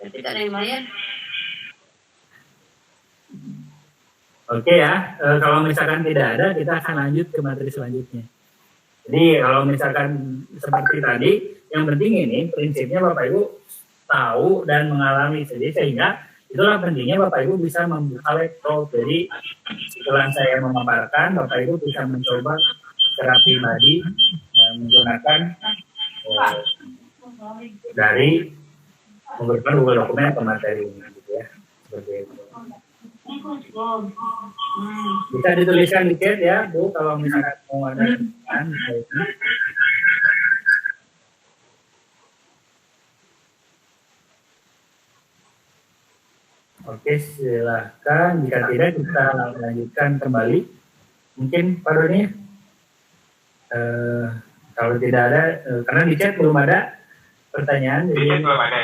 Tapi tak ada yang bayar. Oke ya, kalau misalkan tidak ada, kita akan lanjut ke materi selanjutnya. Jadi kalau misalkan seperti tadi, yang penting ini prinsipnya Bapak Ibu tahu dan mengalami sehingga itulah pentingnya Bapak Ibu bisa membuka laptop. Jadi setelah saya memaparkan, Bapak Ibu bisa mencoba secara pribadi menggunakan dari menggunakan Google Dokumen atau materi ini, gitu ya, seperti itu. Bisa dituliskan di chat ya Bu, kalau misalkan mau ada pertanyaan. Oke, silahkan. Jika tidak, kita lanjutkan kembali. Mungkin Pak Doni, kalau tidak ada, karena di chat belum ada pertanyaan. Di chat belum ada.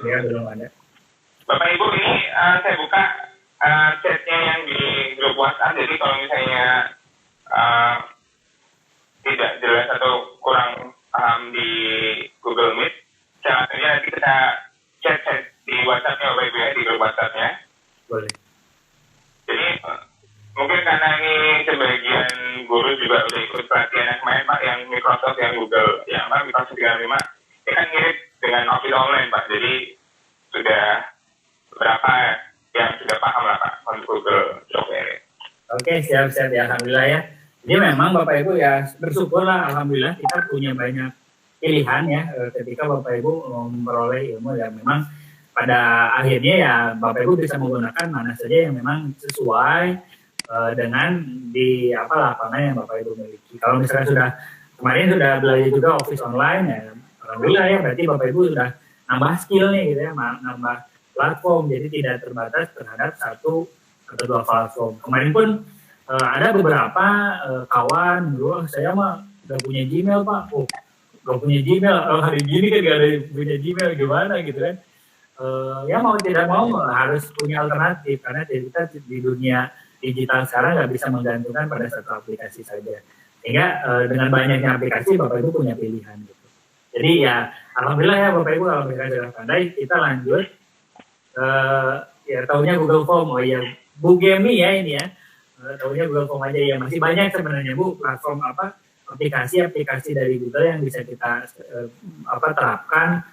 Ya, belum ada. Bapak Ibu, ini saya buka chatnya yang di grup WhatsApp. Jadi kalau misalnya tidak jelas atau kurang paham di Google Meet, saya langsung nanti kita chat di WhatsApp-nya Bapak Ibu ya, di grup WhatsApp-nya. Boleh. Jadi mungkin karena ini sebagian guru juga udah ikut pelatihan yang kemarin Pak, yang Microsoft, yang Google, yang Microsoft 365, ini kan mirip dengan Office Online Pak. Jadi sudah beberapa yang sudah paham lah Pak untuk Google software. Oke, siap ya, alhamdulillah ya. Jadi memang Bapak Ibu ya bersyukurlah, alhamdulillah kita punya banyak pilihan ya ketika Bapak Ibu memperoleh ilmu yang memang pada akhirnya ya Bapak Ibu bisa menggunakan mana saja yang memang sesuai dengan di lapangan yang Bapak Ibu miliki. Kalau misalnya kemarin sudah belajar juga Office online ya, alhamdulillah ya berarti Bapak Ibu sudah nambah skill nih gitu ya, nambah platform, jadi tidak terbatas terhadap satu atau dua platform. Kemarin pun ada beberapa kawan, saya mah udah punya Gmail Pak, gak punya Gmail, hari gini kan gak ada punya Gmail, gimana gitu kan. Ya mau tidak mau harus punya alternatif, karena kita di dunia digital sekarang nggak bisa menggantungkan pada satu aplikasi saja. Sehingga dengan banyaknya aplikasi Bapak Ibu punya pilihan gitu. Jadi ya alhamdulillah ya Bapak Ibu, kalau misalnya sudah pandai, kita lanjut ya tahunya Google Form. Oh iya, Bu Gemi ya ini ya, tahunya Google Form aja ya. Masih banyak sebenarnya Bu platform aplikasi dari Google yang bisa kita terapkan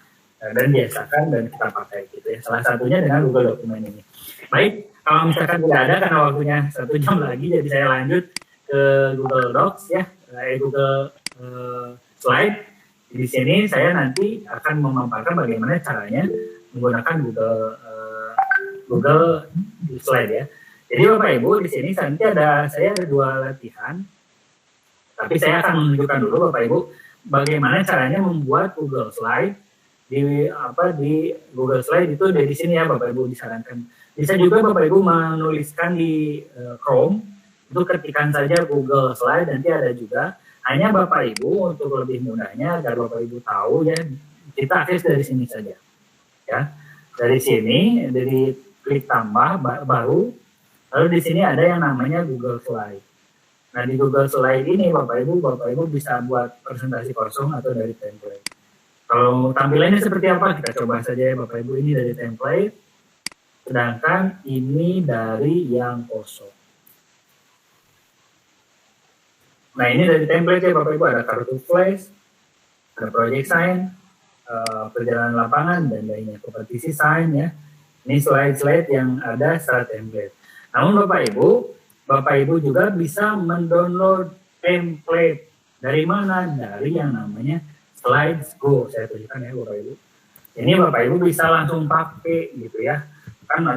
dan biasakan dan kita pakai gitu ya. Salah satunya dengan Google Dokumen ini. Baik, kalau misalkan tidak ada karena waktunya 1 jam lagi, jadi saya lanjut ke Google Docs ya, Google Slide. Di sini saya nanti akan memaparkan bagaimana caranya menggunakan Google Slide ya. Jadi Bapak Ibu di sini nanti saya ada 2 latihan. Tapi saya akan menunjukkan dulu Bapak Ibu bagaimana caranya membuat Google Slide di Google Slide itu dari sini ya Bapak Ibu disarankan. Bisa juga Bapak Ibu menuliskan di Chrome, itu ketikkan saja Google Slide, nanti ada juga. Hanya Bapak Ibu untuk lebih mudahnya agar Bapak Ibu tahu ya, kita akses dari sini saja. Ya. Dari sini, dari klik tambah baru, lalu di sini ada yang namanya Google Slide. Nah di Google Slide ini Bapak Ibu bisa buat presentasi kosong atau dari template. Kalau tampilannya seperti apa, kita coba saja ya Bapak Ibu, ini dari template, sedangkan ini dari yang kosong. Nah ini dari template ya Bapak Ibu, ada kartu flash, ada project sign, perjalanan lapangan, dan lainnya, kompetisi sign ya. Ini slide-slide yang ada secara template. Namun Bapak Ibu juga bisa mendownload template. Dari mana? Dari yang namanya Slides Go. Saya tunjukkan ya Bapak Ibu. Ini Bapak Ibu bisa langsung pakai gitu ya. Kan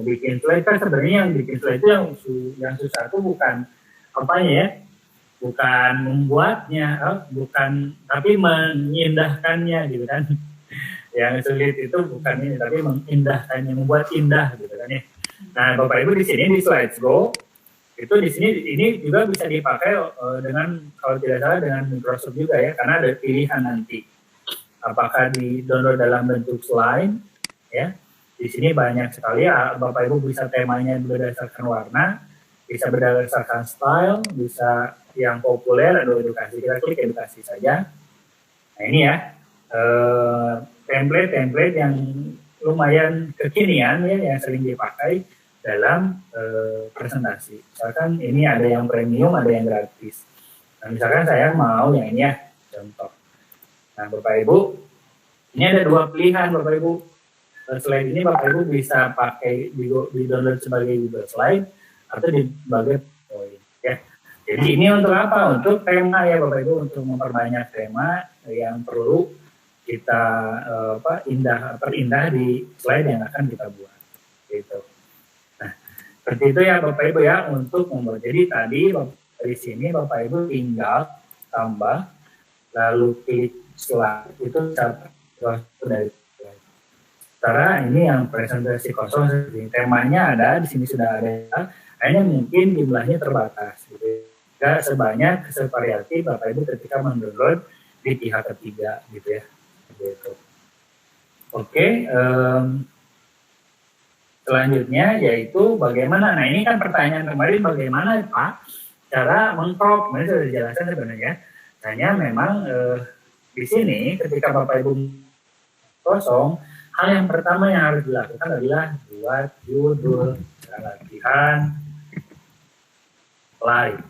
bikin slide kan sebenarnya yang bikin slide itu yang susah itu bukan apanya ya. Bukan membuatnya, tapi mengindahkannya gitu kan. Yang sulit itu bukan ini, tapi mengindahkannya, membuat indah gitu kan ya. Nah, Bapak Ibu di sini di Slides Go itu di sini ini juga bisa dipakai dengan, kalau tidak salah, dengan Microsoft juga ya, karena ada pilihan nanti apakah di download dalam bentuk slide ya. Di sini banyak sekali ya, Bapak Ibu bisa temanya berdasarkan warna, bisa berdasarkan style, bisa yang populer ada edukasi, kita klik edukasi saja. Nah ini ya template yang lumayan kekinian ya, yang sering dipakai dalam presentasi. Misalkan ini ada yang premium, ada yang gratis. Nah misalkan saya mau yang ini ya, contoh. Nah Bapak Ibu, ini ada 2 pilihan Bapak Ibu. Slide ini Bapak Ibu bisa pakai di download sebagai Google Slide atau di sebagai poin ya. Jadi ini untuk apa? Untuk tema ya Bapak Ibu, untuk memperbanyak tema yang perlu kita perindah di slide yang akan kita buat. Gitu. Nah, seperti itu ya Bapak Ibu ya untuk membuat. Jadi tadi dari sini Bapak Ibu tinggal tambah lalu klik slide, itu satu dari slide. Secara ini yang presentasi kosong, temanya ada di sini sudah ada, hanya mungkin jumlahnya terbatas gitu. Gak sebanyak sevariatif Bapak Ibu ketika mendownload di pihak ketiga gitu ya. Gitu. Oke, selanjutnya yaitu bagaimana, nah ini kan pertanyaan kemarin, bagaimana Pak cara mengcrop, ini sudah dijelaskan sebenarnya. Hanya memang di sini ketika Bapak Ibu kosong, hal yang pertama yang harus dilakukan adalah buat judul latihan slide.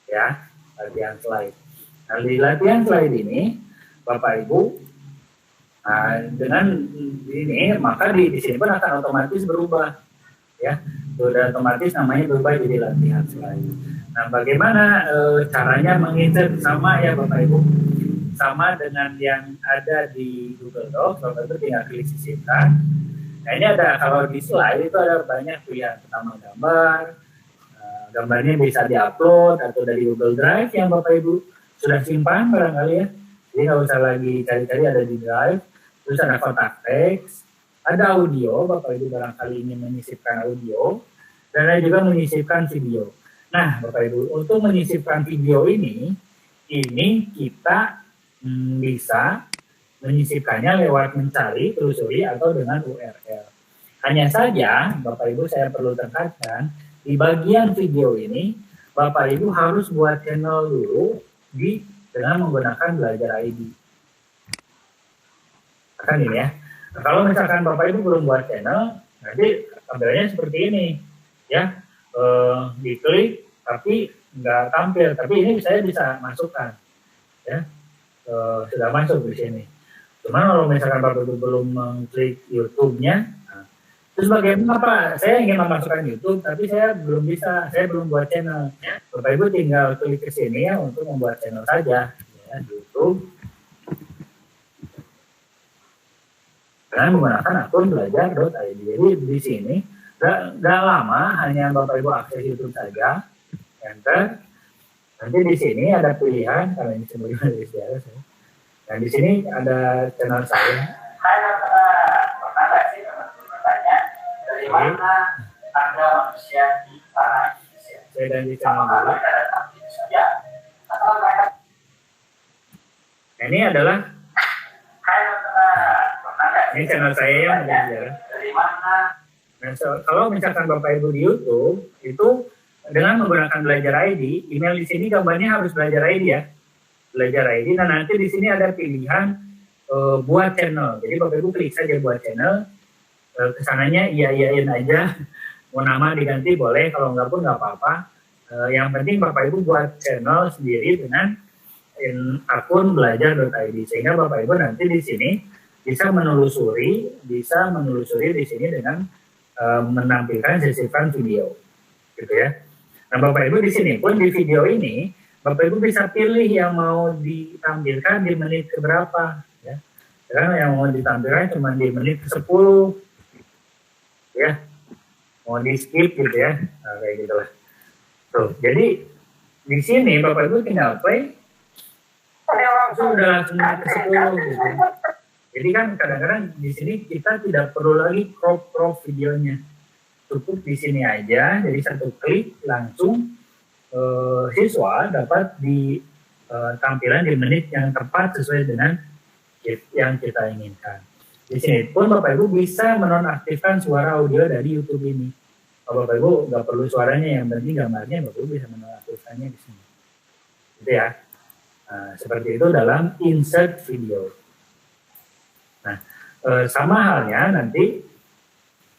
Ya, latihan slide. Nah, di latihan slide ini, Bapak Ibu, dengan ini maka di sini pun akan otomatis berubah. ya. Sudah otomatis namanya berubah jadi latihan slide. Nah, bagaimana caranya menginsert? Sama ya Bapak Ibu, sama dengan yang ada di Google Docs. Bapak Ibu tinggal klik sisipkan. Nah, ini ada, kalau di slide itu ada banyak pilihan. Pertama gambar, gambarnya bisa diupload atau dari Google Drive yang Bapak Ibu sudah simpan barangkali ya. Jadi nggak usah lagi cari-cari, ada di Drive. Terus ada kotak teks, ada audio, Bapak Ibu barangkali ingin menyisipkan audio, dan ada juga menyisipkan video. Nah, Bapak Ibu, untuk menyisipkan video ini kita bisa menyisipkannya lewat mencari, telusuri, atau dengan URL. Hanya saja, Bapak Ibu saya perlu tekankan, di bagian video ini, Bapak Ibu harus buat channel dulu dengan menggunakan Belajar ID. Kan ini ya. Nah, kalau misalkan Bapak Ibu belum buat channel, nanti tampilannya seperti ini, ya. Diklik, tapi nggak tampil. Tapi ini saya bisa masukkan, ya. Sudah masuk di sini. Cuman kalau misalkan Bapak Ibu belum mengklik YouTube-nya, terus bagaimana Pak? Saya ingin memasukkan YouTube, tapi saya belum bisa, saya belum buat channel. Bapak Ibu tinggal klik ke sini ya untuk membuat channel saja, ya, YouTube. Dengan menggunakan akun belajar.id. Jadi di sini nggak lama, hanya Bapak Ibu akses YouTube saja, enter. Nanti di sini ada pilihan, karena ini sebagai sejarah saya. Dan di sini ada channel saya. Hai pernah nggak sih teman-teman bertanya dari mana Anda manusia di tanah Indonesia? Saya dan di channel dulu. Nah, ini adalah ini channel saya yang belajar. Dari mana? Nah, kalau misalkan Bapak Ibu di YouTube itu dengan menggunakan Belajar ID, email di sini gambarnya harus Belajar ID ya. Belajar ID. Nah, nanti di sini ada pilihan buat channel. Jadi Bapak Ibu klik saja buat channel. Kesananya iyain aja. Mau nama diganti boleh, kalau nggak pun nggak apa-apa. Yang penting Bapak Ibu buat channel sendiri dengan akun belajar.id, sehingga Bapak Ibu nanti di sini bisa menelusuri di sini dengan menampilkan sisipkan video, gitu ya. Nah, Bapak Ibu di sini pun di video ini Bapak Ibu bisa pilih yang mau ditampilkan di menit keberapa, ya. Karena yang mau ditampilkan cuma di menit ke-10, ya. Mau di skip gitu ya, nah, kayak gitulah. Tuh, jadi di sini Bapak Ibu tinggal play, sudah langsung ke-10 gitu. Jadi kan kadang-kadang di sini kita tidak perlu lagi crop videonya, cukup di sini aja. Jadi satu klik langsung siswa dapat di tampilan di menit yang tepat sesuai dengan yang kita inginkan. Di sini pun Bapak Ibu bisa menonaktifkan suara audio dari YouTube ini. Kalau Bapak Ibu nggak perlu suaranya, yang penting gambarnya, Bapak Ibu bisa menonaktifkannya di sini. Gitu ya. Nah, seperti itu dalam insert video. Nah, sama halnya nanti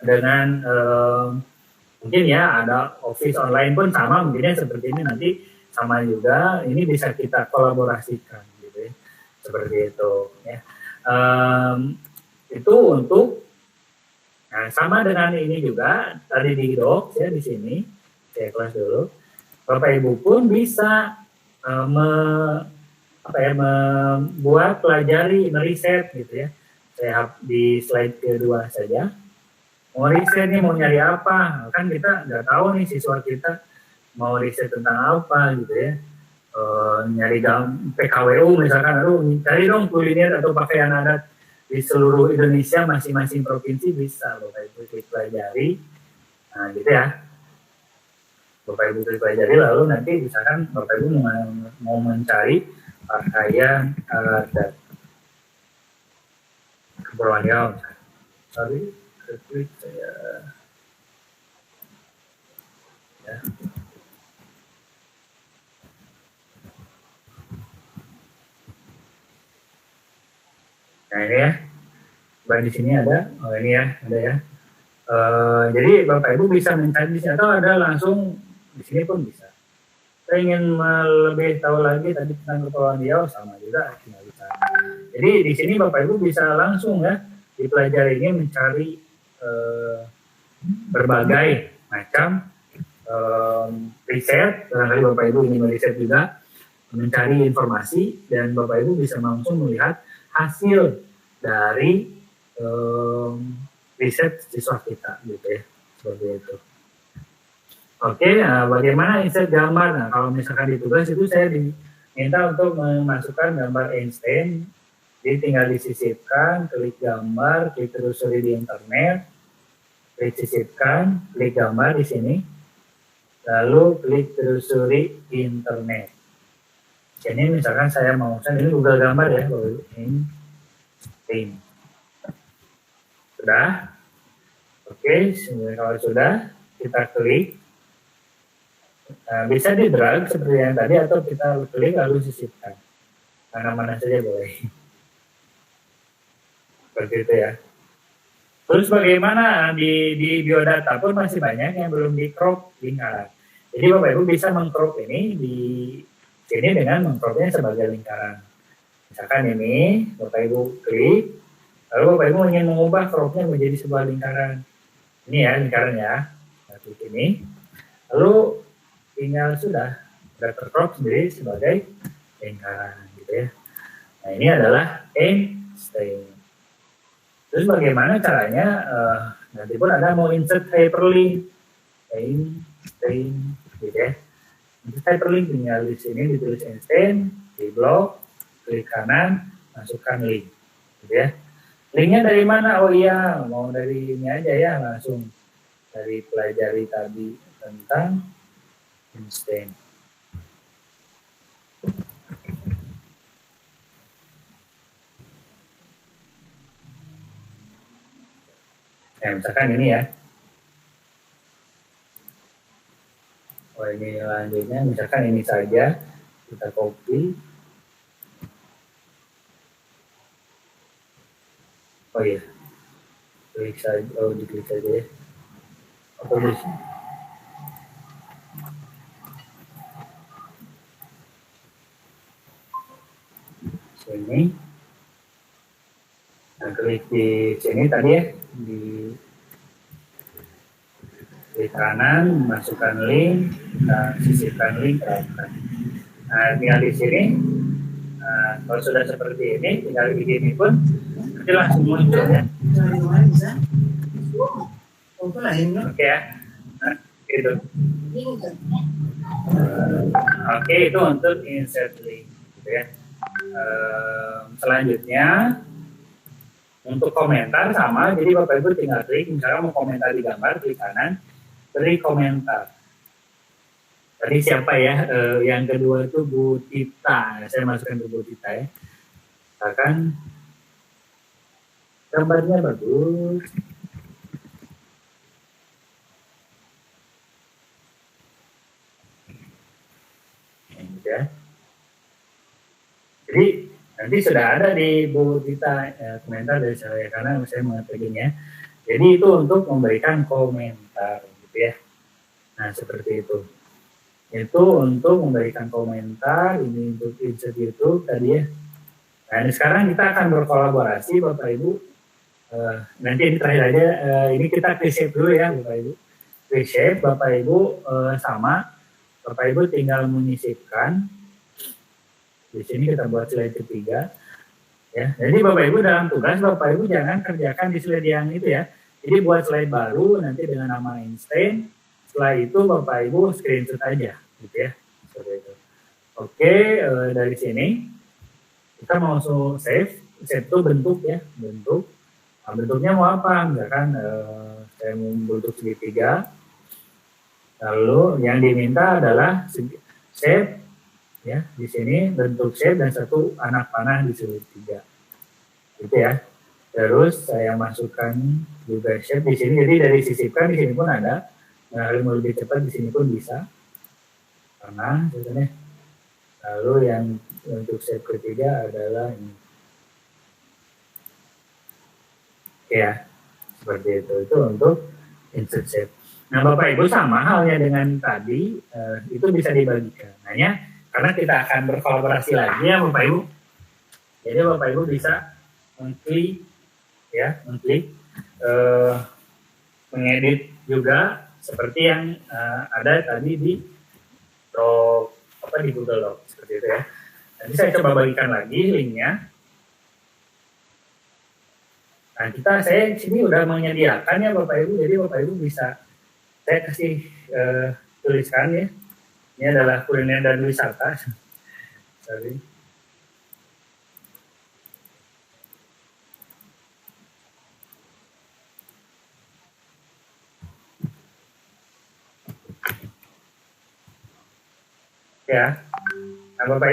dengan mungkin ya ada Office online pun sama, mungkinnya seperti ini nanti sama juga. Ini bisa kita kolaborasikan, gitu ya, seperti itu. Ya. Itu untuk, nah sama dengan ini juga tadi di Docs ya, di sini saya kelas dulu. Bapak Ibu pun bisa membuat, pelajari, meriset gitu ya. Saya di slide kedua saja. Mau riset nih, mau nyari apa? Kan kita nggak tahu nih siswa kita mau riset tentang apa gitu ya. Nyari PKWU misalkan, cari dong kuliner atau pakaian adat di seluruh Indonesia, masing-masing provinsi bisa Bapak Ibu pelajari. Nah gitu ya. Bapak Ibu pelajari, lalu nanti misalkan Bapak Ibu mau mencari pakaian adat Kepulauan Riau. Sorry, klik saya. Ya. Nah ini ya, di sini ada, oh ini ya, ada ya. Jadi Bapak Ibu bisa mencari di sini atau ada langsung di sini pun bisa. Saya ingin lebih tahu lagi tadi tentang Kepulauan Riau, sama juga tinggal bisa. Jadi di sini Bapak Ibu bisa langsung ya dipelajari ini mencari berbagai macam riset. Barangkali Bapak Ibu ingin meriset juga, mencari informasi, dan Bapak Ibu bisa langsung melihat hasil dari riset siswa kita, gitu ya, seperti itu. Oke, bagaimana insert gambar? Nah, kalau misalkan di tugas itu saya diminta untuk memasukkan gambar Einstein, jadi tinggal disisipkan, klik gambar, klik telusuri di internet, klik sisipkan, klik gambar di sini, lalu klik telusuri internet. Ini misalkan saya mau, ini Google gambar ya, Einstein. Sudah? Oke, kalau sudah, kita klik. Bisa di drag seperti yang tadi, atau kita klik lalu sisipkan. Mana-mana saja boleh. Seperti itu ya. Terus bagaimana di biodata pun masih banyak yang belum di crop lingkaran. Jadi Bapak Ibu bisa mengcrop ini di sini dengan mengcropnya sebagai lingkaran. Misalkan ini Bapak Ibu klik, lalu Bapak Ibu ingin mengubah cropnya menjadi sebuah lingkaran. Ini ya lingkaran ya. Nah, klik ini. Lalu tinggal sudah tercrop sendiri sebagai lingkaran, gitu ya. Nah, ini adalah Einstein. Terus bagaimana caranya? Nanti pun ada mau insert hyperlink Einstein, gitu ya. Insert hyperlink tinggal di sini ditulis Einstein, di blok, klik kanan, masukkan link, gitu ya. Linknya dari mana? Oh iya, mau dari ini aja ya, langsung dari pelajari tadi tentang Einstein. Nah, misalkan ini ya. Oh, ini lanjutnya, misalkan ini saja, kita copy. Oh iya, klik saja, oh diklik saja ya. Atau di sini. Sini. Nah, klik di sini tadi ya, di kanan, masukkan link, kita sisipkan link, terapkan. Nah, tinggal di sini. Nah, kalau sudah seperti ini, tinggal begini pun nanti langsung muncul ya. Oke ya. Nah, gitu. Oke, itu untuk insert link, gitu ya. Selanjutnya untuk komentar sama, jadi Bapak Ibu tinggal klik, misalnya mau komentar di gambar, klik kanan, klik komentar. Tadi siapa ya? Yang kedua itu Bu Tita. Saya masukkan ke Bu Tita ya. Misalkan gambarnya bagus. Ya. Jadi nanti sudah ada di Bu Tita komentar dari saya karena saya mengetiknya. Jadi itu untuk memberikan komentar, gitu ya. Nah seperti itu. Itu untuk memberikan komentar, ini untuk insert YouTube tadi ya. Nah ini sekarang kita akan berkolaborasi Bapak Ibu. Nanti ini terakhir aja, ini kita reshape dulu ya Bapak Ibu. Reshape Bapak Ibu sama, Bapak Ibu tinggal menyisipkan. Di sini kita buat slide ketiga. Ya, jadi Bapak Ibu dalam tugas Bapak Ibu jangan kerjakan di slide yang itu ya. Jadi buat slide baru nanti dengan nama Einstein. Setelah itu Bapak Ibu screenshot aja, gitu ya. Seperti itu. Oke, dari sini kita mau save. Save itu bentuk ya, bentuk. Nah, bentuknya mau apa? Misalkan saya mau bentuk segitiga. Lalu yang diminta adalah shape ya, di sini bentuk shape dan satu anak panah di segitiga. Gitu ya. Terus saya masukkan juga shape di sini. Jadi dari sisipkan di sini pun ada. Nah, mau lebih cepat di sini pun bisa. Panah contohnya. Lalu yang untuk shape ketiga adalah ini. Ya, seperti itu. Itu untuk insert shape. Nah, Bapak Ibu sama halnya dengan tadi, itu bisa dibagikan. Hanya karena kita akan berkolaborasi lagi ya Bapak Ibu. Jadi Bapak Ibu bisa mengklik ya, mengklik mengedit juga seperti yang ada tadi di di Google Docs seperti itu ya. Nanti saya coba bagikan lagi linknya. Nah, saya sini udah menyediakan ya Bapak Ibu, jadi Bapak Ibu bisa saya kasih tuliskan ya. Ini adalah kuliner dan wisata. Sorry. Ya. Nah, Bapak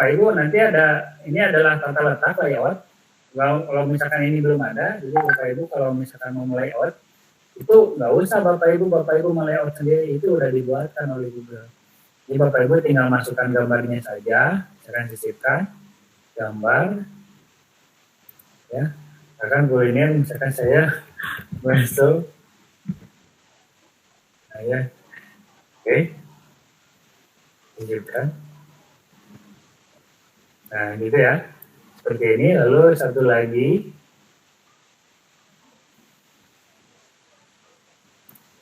Ibu nanti ini adalah tata letak layout. Kalau misalkan ini belum ada, jadi Bapak Ibu kalau misalkan mau layout, itu nggak usah Bapak Ibu melayout sendiri, itu udah dibuatkan oleh Google. Jadi Bapak Ibu tinggal masukkan gambarnya saja, misalkan sisipkan gambar, ya. Misalkan saya masuk, nah ya, oke. Tunjukkan. Nah, gitu ya. Seperti ini. Lalu satu lagi.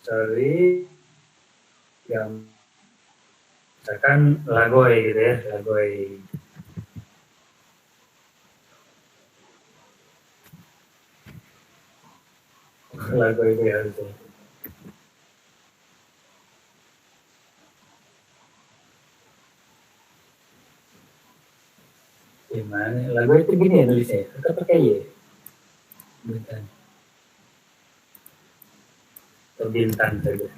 Sorry. Yang misalkan lagoy gitu ya. Lagoy. Lagoy itu ya. Gimana? Lagu itu gini ya tulisnya, tetap pakai Y. Bintang. Atau bintang saja.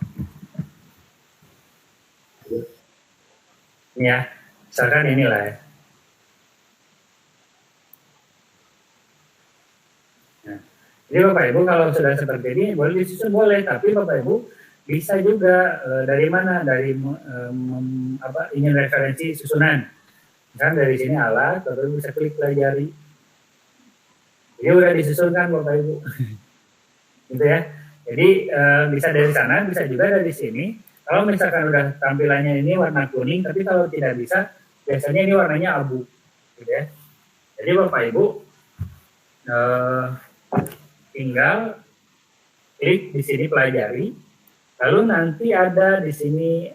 Ini ya, misalkan inilah ya. Nah, jadi Bapak Ibu kalau sudah seperti ini boleh disusun boleh, tapi Bapak Ibu bisa juga dari mana? Dari ingin referensi susunan. Kan dari sini alat, Bapak Ibu bisa klik pelajari. Jadi udah disusunkan Bapak Ibu. Gitu ya. Jadi bisa dari sana, bisa juga dari sini. Kalau misalkan udah tampilannya ini warna kuning, tapi kalau tidak bisa, biasanya ini warnanya abu. Gitu ya. Jadi Bapak Ibu tinggal klik di sini pelajari. Lalu nanti ada di sini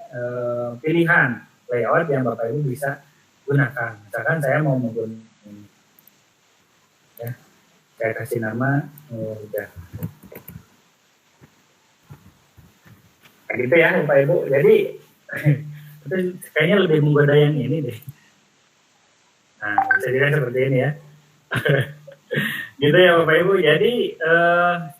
pilihan layout yang Bapak Ibu bisa gunakan. Misalkan saya mau menggunakan ini. Ya. Saya kasih nama udah. Nah, gitu ya Bapak Ibu. Jadi itu kayaknya lebih menggoda yang ini deh. Nah, bisa dilihat seperti ini ya. Gitu ya Bapak Ibu. Jadi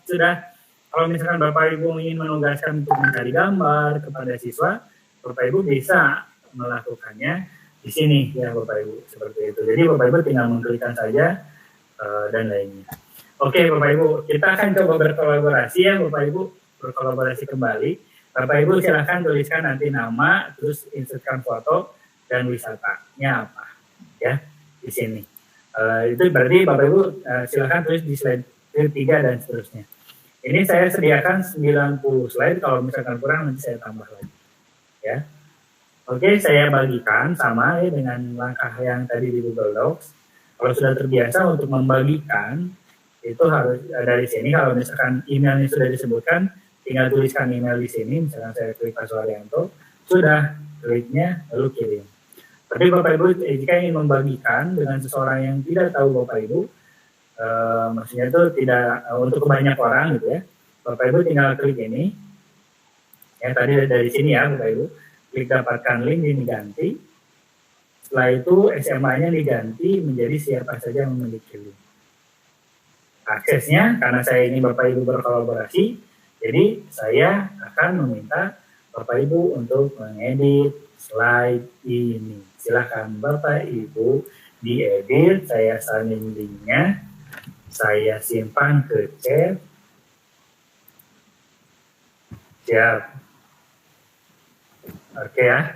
sudah kalau misalkan Bapak Ibu ingin menugaskan untuk mencari gambar kepada siswa, Bapak Ibu bisa melakukannya di sini ya Bapak Ibu, seperti itu. Jadi Bapak Ibu tinggal mengklikkan saja dan lainnya. Oke Bapak Ibu, kita akan coba berkolaborasi ya Bapak Ibu, berkolaborasi kembali. Bapak Ibu silahkan tuliskan nanti nama, terus insertkan foto dan wisatanya apa ya di sini. Itu berarti Bapak Ibu silahkan tulis di slide 3 dan seterusnya. Ini saya sediakan 90 slide, kalau misalkan kurang nanti saya tambah lagi ya. Oke, saya bagikan sama ya dengan langkah yang tadi di Google Docs. Kalau sudah terbiasa untuk membagikan, itu harus dari sini. Kalau misalkan emailnya sudah disebutkan, tinggal tuliskan email di sini. Misalkan saya klik Pak Suharyanto, sudah kliknya lalu kirim. Tapi Bapak Ibu jika ingin membagikan dengan seseorang yang tidak tahu Bapak Ibu, maksudnya itu tidak untuk banyak orang gitu ya. Bapak Ibu tinggal klik ini. Ya tadi dari sini ya Bapak Ibu. Klik dapatkan link ini diganti. Setelah itu SMA-nya diganti menjadi siapa saja yang memiliki link. Aksesnya karena saya ini Bapak Ibu berkolaborasi, jadi saya akan meminta Bapak Ibu untuk mengedit slide ini. Silakan Bapak Ibu diedit, saya salin linknya, saya simpan ke chat. Siap. Oke ya.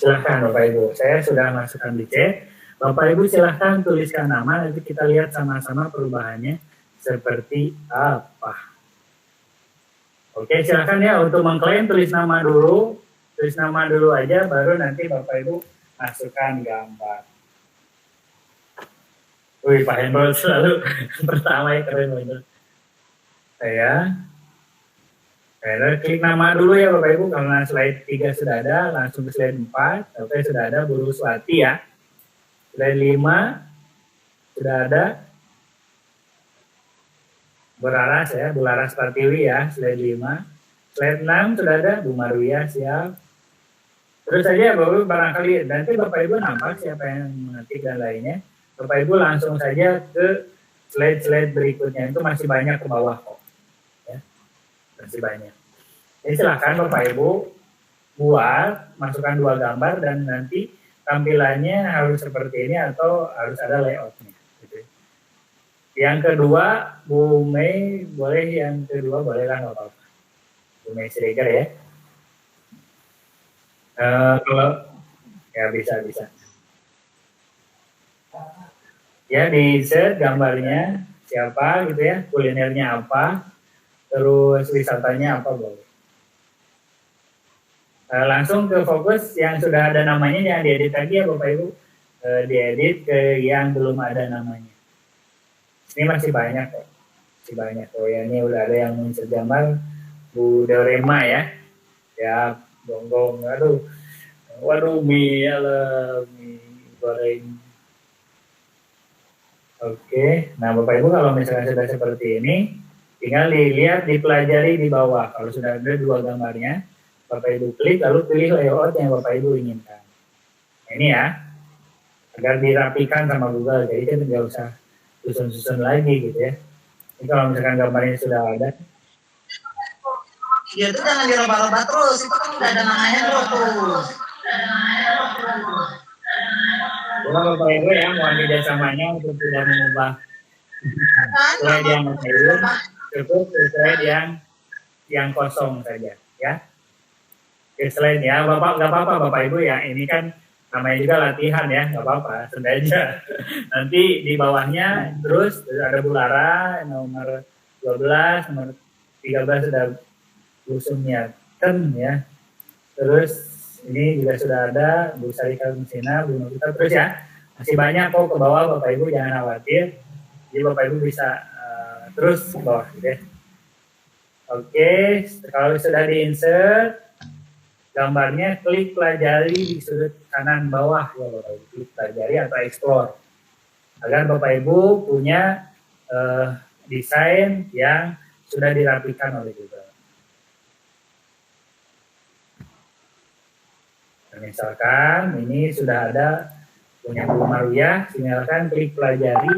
Silahkan Bapak Ibu. Saya sudah masukkan di chat. Bapak Ibu silahkan tuliskan nama. Nanti kita lihat sama-sama perubahannya seperti apa. Oke silahkan ya untuk mengklaim tulis nama dulu. Tulis nama dulu aja baru nanti Bapak Ibu masukkan gambar. Wih Pak Hendro selalu pertama ya keren Pak Hendro. saya klik nama dulu ya Bapak Ibu, karena slide 3 sudah ada, langsung ke slide 4, oke sudah ada Bu Ruswati ya. Slide 5 sudah ada Bu Laras Pertiwi ya, slide 5. Slide 6 sudah ada Bu Marwiyah, siap. Terus saja Bapak Ibu barangkali nanti Bapak Ibu nampak siapa yang mengetik dan lainnya. Bapak Ibu langsung saja ke slide-slide berikutnya, itu masih banyak ke bawah kok. Ya, masih banyak. Jadi silakan Bapak Ibu buat, masukkan 2 gambar dan nanti tampilannya harus seperti ini atau harus ada layoutnya. Gitu. Yang kedua, Bu Mei boleh, yang kedua bolehlah nggak apa-apa. Bu Mei Siregar ya. Kalau ya bisa. Ya di set gambarnya siapa gitu ya, kulinernya apa, terus wisatanya apa boleh. Langsung ke fokus yang sudah ada namanya, jangan diedit lagi ya Bapak Ibu, diedit ke yang belum ada namanya. Ini masih banyak kok, ya ini udah ada yang insert gambar Bu Dorema ya, ya gonggong, waduh mie goreng. Oke, nah Bapak Ibu kalau misalnya sudah seperti ini, tinggal dilihat, dipelajari di bawah. Kalau sudah ada 2 gambarnya, Bapak Ibu klik, lalu pilih layout yang Bapak Ibu inginkan. Ini ya, agar dirapikan sama Google, jadi kan nggak usah susun-susun lagi gitu ya. Ini kalau misalkan gambarnya sudah ada. Dia tuh jangan dirubah-rubah terus, itu kan udah ada namanya terus. Kalau Bapak Ibu ya mau ambil samanya untuk tidak mengubah slide yang berbeda, cukup slide yang kosong saja ya. Slide ya, Bapak nggak apa-apa Bapak Ibu ya, ini kan namanya juga latihan ya, nggak apa-apa, sudah aja. Nanti di bawahnya terus ada Bu Lara nomor 12, nomor 13 sudah Bu Sumiaten ya. Terus ini juga sudah ada Bu Sarika Musina, Bu Novita, terus ya masih banyak kok ke bawah Bapak Ibu, jangan khawatir. Jadi Bapak Ibu bisa terus ke bawah gitu ya. Oke, kalau sudah di-insert gambarnya, klik pelajari di sudut kanan bawah ya Bapak Ibu, klik pelajari atau explore agar Bapak Ibu punya desain yang sudah dirapikan oleh Google. Misalkan ini sudah ada punya Bu Marwiyah, silakan klik pelajari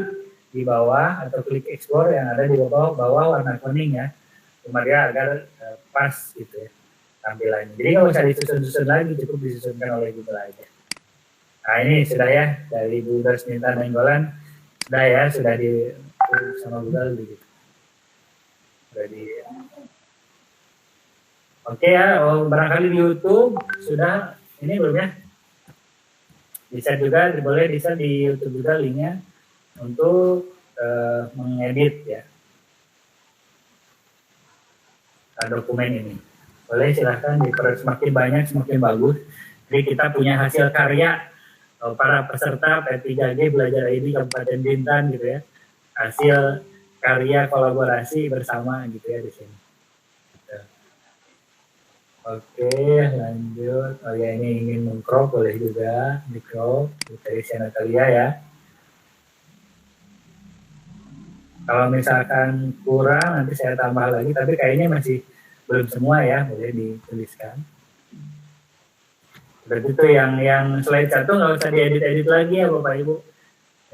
di bawah atau klik explore yang ada di bawah warna kuning ya, Bu Marwiyah, agar pas gitu ya tampilannya. Jadi nggak usah disusun-susun lagi, cukup disusunkan oleh Google aja. Nah ini sudah ya, dari Bu Dasminta Nainggolan sudah ya, sudah di sama Google begitu. Sudah di. Oke ya, barangkali di YouTube sudah, ini belum ya? Bisa juga, boleh bisa di YouTube juga linknya untuk mengedit ya dokumen ini. Boleh silahkan, semakin banyak semakin bagus. Jadi kita punya hasil karya para peserta P3G Belajar ID Kabupaten Bintan gitu ya. Hasil karya kolaborasi bersama gitu ya di sini. Oke, lanjut. Oh ya, ini ingin mengcrop boleh juga di crop dari Natalia ya. Kalau misalkan kurang nanti saya tambah lagi, tapi kayaknya masih belum semua ya, boleh dituliskan. Berarti itu yang slide 1 nggak usah diedit-edit lagi ya Bapak Ibu.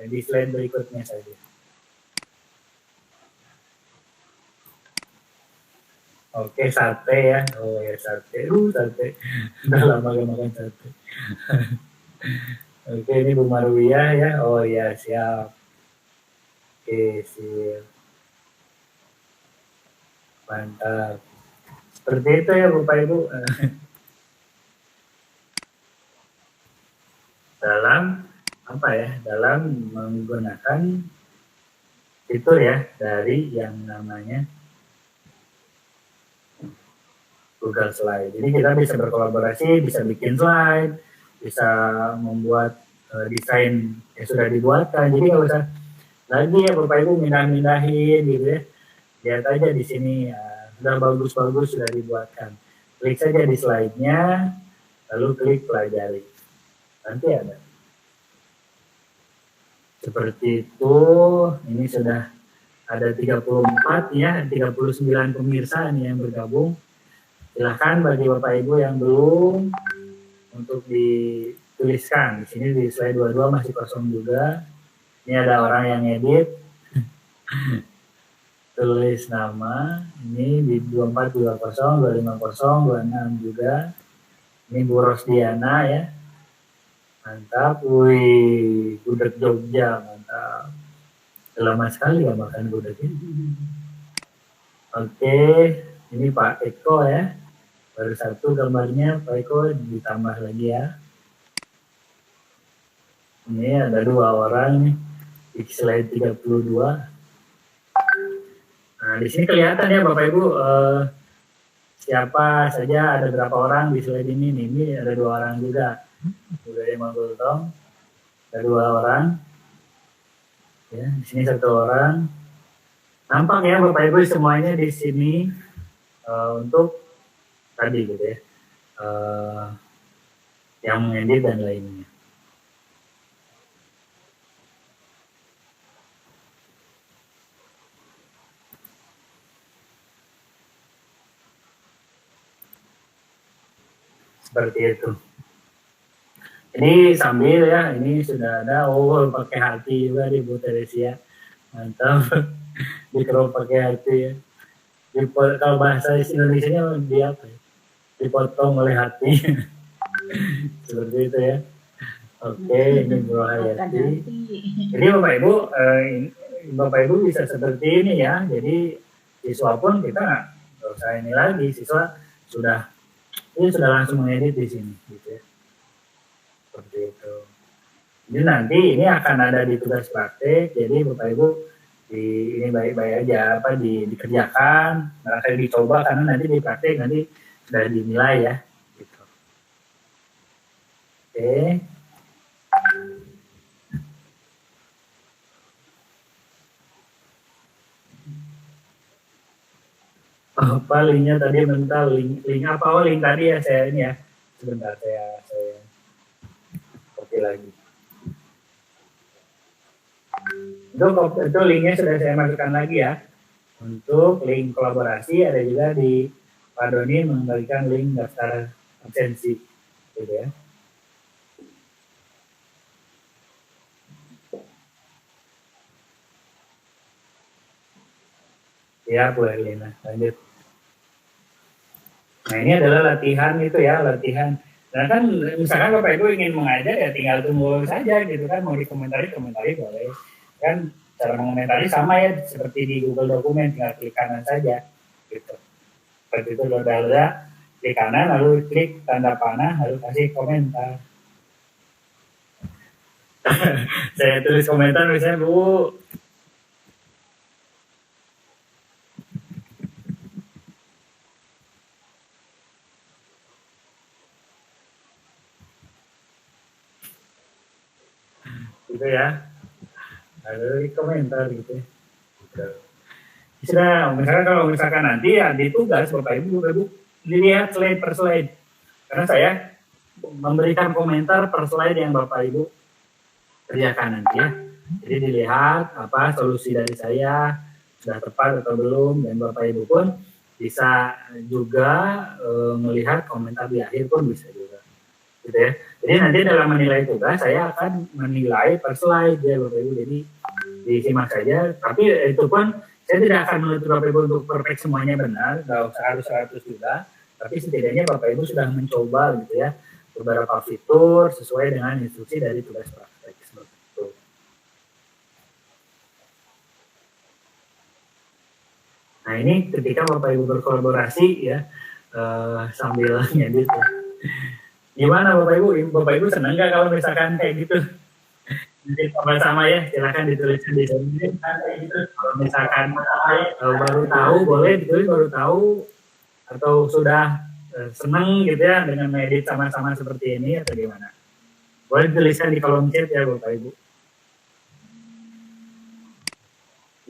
Di slide berikutnya saja. Oke, sate ya. Oh ya, sate. Sate. Udah lama gak makan sate. Oke, ini Bu Marwiyah ya. Oh ya, siap. Oke, siap. Mantap. Seperti itu ya Bapak Ibu. Dalam apa ya? Dalam menggunakan fitur ya dari yang namanya Google Slide. Jadi kita bisa berkolaborasi, bisa bikin slide, bisa membuat desain yang sudah dibuatkan. Jadi nggak usah lagi ya Bapak Ibu mindah-mindahin gitu ya. Lihat aja di sini ya, sudah bagus-bagus sudah dibuatkan. Klik saja di slide-nya, lalu klik pelajari. Nanti ada. Seperti itu, ini sudah ada 34 ya, 39 pemirsa nih yang bergabung. Silahkan bagi Bapak Ibu yang belum untuk dituliskan. Di sini di slide 22 masih kosong juga. Ini ada orang yang edit. Tulis nama, ini di 24, 20, 250, 26 juga. Ini Bu Rosdiana ya. Mantap, wih, gudeg Jogja, mantap. Lama sekali ya makan gudeg ini. Oke, ini Pak Eko ya. Baru satu gambarnya, Pak Eko ditambah lagi ya. Ini ada 2 orang nih, di slide 32. Nah, di sini kelihatan ya Bapak Ibu, siapa saja, ada berapa orang di slide ini. Ini ada 2 orang juga. Budaya Manggultong, ada 2 orang. Ya, di sini 1 orang. Nampak ya Bapak Ibu semuanya di sini untuk tadi gitu ya, yang mengedit dan lainnya. Seperti itu. Ini sambil ya, ini sudah ada, pakai hati juga di Bu Teresia. Mantap. Di crop pakai hati ya. Kalau bahasa Indonesia-nya di apa ya? Dipotong oleh hati. Seperti itu ya. Oke, ini Bu Hayati. Jadi Bapak Ibu bisa seperti ini ya. Jadi siswa pun kita nggak usah ini lagi. Siswa sudah langsung mengedit di sini gitu ya. Seperti itu. Jadi nanti ini akan ada di tugas praktek. Jadi Bapak Ibu ini baik-baik aja dikerjakan, barangkali dicoba karena nanti di praktek nanti sudah dinilai ya. Gitu. Oke. Apa linknya tadi mental link apa link tadi ya saya ini ya. Sebentar saya copy lagi. Itu linknya sudah saya masukkan lagi ya. Untuk link kolaborasi ada juga di Pak Doni mengembalikan link daftar absensi gitu ya. Ya Bu Erlina, lanjut. Nah ini adalah latihan itu ya, latihan. Nah kan misalkan Bapak Ibu ingin mengajar ya tinggal tunggu saja gitu kan, mau dikomentari boleh. Kan cara mengomentari sama ya seperti di Google Dokumen, tinggal klik kanan saja gitu. Seperti itu udah klik kanan lalu klik tanda panah lalu kasih komentar. Saya tulis komentar misalnya Bu. Gitu ya. Ada di komentar gitu. Sudah, misalkan nanti ya di tugas Bapak Ibu dilihat slide per slide. Karena saya memberikan komentar per slide yang Bapak Ibu kerjakan nanti ya. Jadi dilihat apa solusi dari saya sudah tepat atau belum, dan Bapak Ibu pun bisa juga melihat komentar di akhir pun bisa juga. Gitu ya. Jadi nanti dalam menilai tugas saya akan menilai per slide ya Bapak Ibu. Jadi disimak saja, tapi itu pun saya tidak akan menuntut Bapak Ibu untuk perfect semuanya benar, nggak usah harus 100 juga, tapi setidaknya Bapak Ibu sudah mencoba gitu ya beberapa fitur sesuai dengan instruksi dari tugas praktek seperti itu. Nah ini ketika Bapak Ibu berkolaborasi ya sambil ngedit ya. Gimana Bapak Ibu senang nggak kalau misalkan kayak gitu? Jadi sama ya, silakan dituliskan di sini. Kalau misalkan baru tahu, boleh ditulis baru tahu, atau sudah senang gitu ya dengan mengedit sama-sama seperti ini atau gimana? Boleh dituliskan di kolom chat ya Bapak Ibu.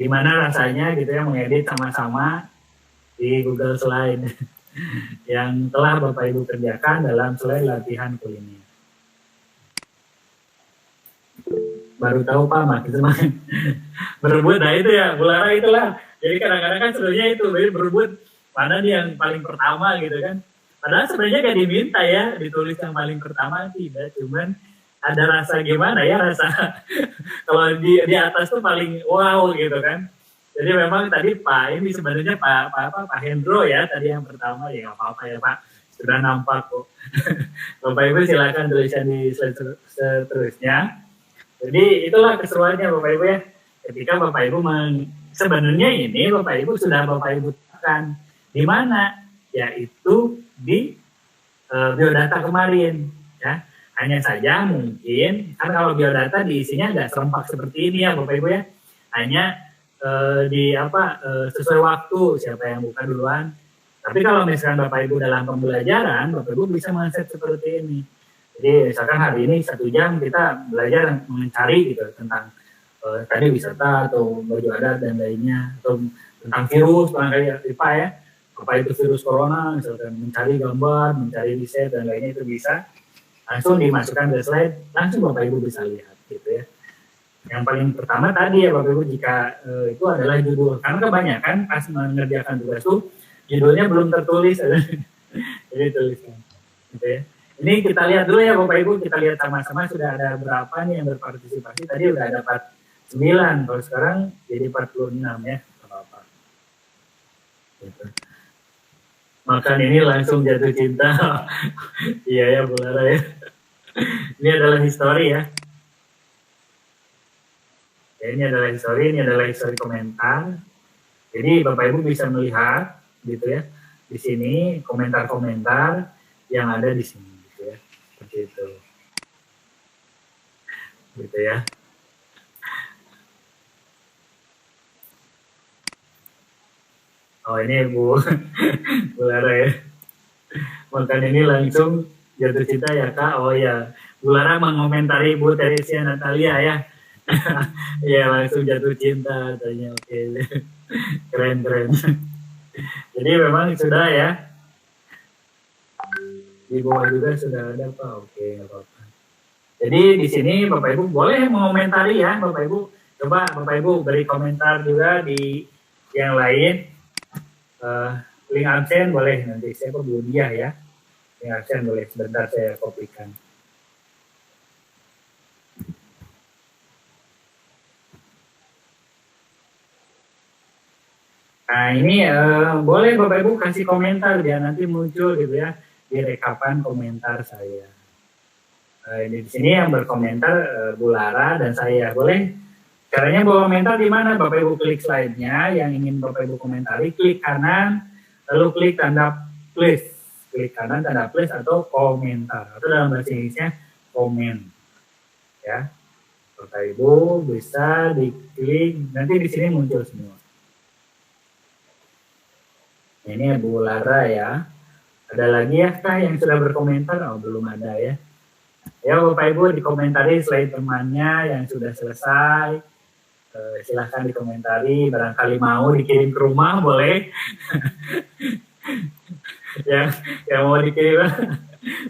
gimana rasanya gitu ya mengedit sama-sama di Google Slide yang telah Bapak Ibu kerjakan dalam slide latihan kuliner. Baru tahu Pak, maksudnya berebut, nah itu ya, Bu Lara itulah. Jadi kadang-kadang kan sebenarnya itu berebut mana nih yang paling pertama gitu kan. Padahal sebenarnya gak diminta ya ditulis yang paling pertama, tidak, cuman ada rasa gimana ya, rasa kalau di atas tuh paling wow gitu kan. Jadi memang tadi Pak ini sebenarnya Pak Hendro ya tadi yang pertama, ya nggak apa-apa ya Pak, sudah nampak kok. Bapak Ibu silakan tulisan di slide seterusnya. Jadi itulah keseruannya Bapak Ibu ya. Ketika Bapak Ibu sebenarnya ini Bapak Ibu sudah Bapak Ibu tekan di mana, yaitu di biodata kemarin ya. Hanya saja mungkin kan kalau biodata diisinya nggak serempak seperti ini ya Bapak Ibu ya. Hanya sesuai waktu siapa yang buka duluan. Tapi kalau misalkan Bapak Ibu dalam pembelajaran, Bapak Ibu bisa men-set seperti ini. Jadi misalkan hari ini 1 jam kita belajar mencari gitu tentang tadi wisata atau baju adat dan lainnya, atau tentang virus kayak IPA ya. Apa itu virus corona, misalkan mencari gambar, mencari riset dan lainnya, itu bisa langsung dimasukkan ke slide, langsung Bapak Ibu bisa lihat gitu ya. Yang paling pertama tadi ya Bapak Ibu, jika itu adalah judul, karena kebanyakan pas mengerjakan tugas itu judulnya belum tertulis, jadi tuliskan gitu ya. Ini kita lihat dulu ya Bapak Ibu, kita lihat sama-sama sudah ada berapa nih yang berpartisipasi. Tadi udah ada 49, kalau sekarang jadi 46 ya, apa-apa gitu. Makan ini langsung jatuh cinta. Iya ya Bu Lara ya. Ini adalah histori ya. Ini adalah histori komentar. Jadi Bapak Ibu bisa melihat gitu ya. Di sini komentar-komentar yang ada di sini gitu ya. Seperti itu. Gitu ya. Oh ini Bu Lara ya. Makan ini langsung jatuh cinta ya Kak. Oh ya, Bu Lara mengomentari Bu Teresia Natalia ya. Ya langsung jatuh cinta katanya. Oke. Keren. Jadi memang sudah ya. Di bawah juga sudah ada Pak. Oke, nggak apa-apa. Jadi di sini Bapak Ibu boleh mengomentari ya Bapak Ibu. Coba Bapak Ibu beri komentar juga di yang lain. Link absen boleh, nanti saya Bu Dia ya. Link absen boleh, sebentar saya kopikan. Nah ini boleh Bapak Ibu kasih komentar biar nanti muncul gitu ya di rekapan komentar saya. Di sini yang berkomentar Bu Lara dan saya. Boleh. Caranya bawa komentar di mana? Bapak Ibu klik slide-nya yang ingin Bapak Ibu komentari, klik kanan, lalu klik tanda plus. Klik kanan tanda plus atau komentar. Atau dalam bahasa Inggrisnya komen. Ya. Bapak Ibu bisa diklik, nanti di sini muncul semua. Ini Bu Lara ya. Ada lagi ya kah yang sudah berkomentar? Oh belum ada ya. Ya Bapak Ibu dikomentari slide temannya yang sudah selesai. Silahkan dikomentari, barangkali mau dikirim ke rumah boleh. yang mau dikirim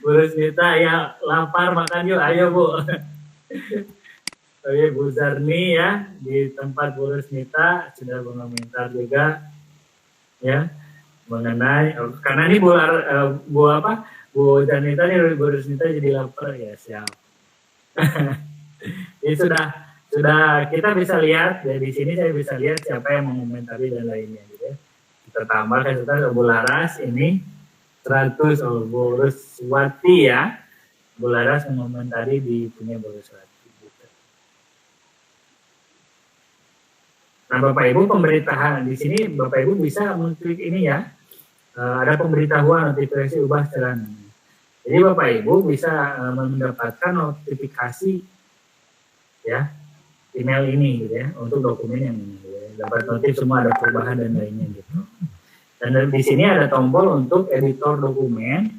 Bu Rusnita ya, lapar makan yuk, ayo Bu. Oke, Bu Zarni ya di tempat Bu Rusnita sudah mengomentar juga ya mengenai karena ini Bu Zanita nih, Bu Rusnita jadi lapar ya, siap. Ini sudah kita bisa lihat dari sini, saya bisa lihat siapa yang mengomentari dan lainnya gitu ya. Kita tambahkan Bu Laras ini 100 Bu Ruswati ya. Bu Laras mengomentari di punya Bu Ruswati gitu. Nah Bapak Ibu pemberitahuan di sini Bapak Ibu bisa mengklik ini ya. Ada pemberitahuan notifikasi ubah jalan. Jadi Bapak Ibu bisa mendapatkan notifikasi ya email ini gitu ya untuk dokumen yang ini gitu ya. Dapat notif semua ada perubahan dan lainnya gitu. Dan di sini ada tombol untuk editor dokumen.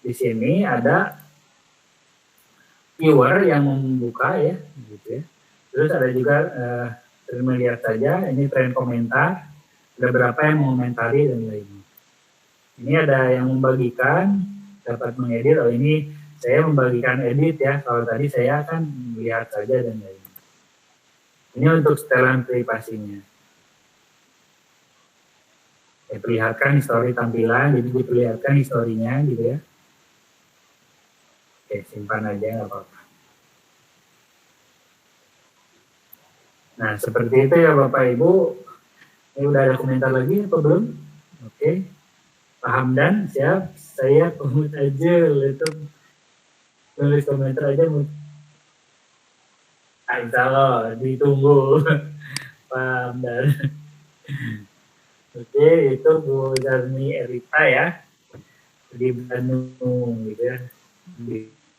Di sini ada viewer yang membuka ya gitu ya. Terus ada juga Terima lihat saja, ini tren komentar, ada berapa yang mengomentari dan lainnya. Ini ada yang membagikan, dapat mengedit, oh ini saya membagikan edit ya, kalau tadi saya akan melihat saja dan lainnya. Ini untuk setelan privasinya. Saya perlihatkan histori tampilan, jadi diperlihatkan historinya gitu ya. Oke, simpan aja nggak apa-apa. Nah, seperti itu ya Bapak Ibu. Ini udah ada komentar lagi atau belum? Oke. Paham dan siap. Saya komit aja, itu tulis komentar aja. Insya Allah, ditunggu. Paham dan. Oke, itu Bu Zarni Erita ya. Di Bandung gitu ya.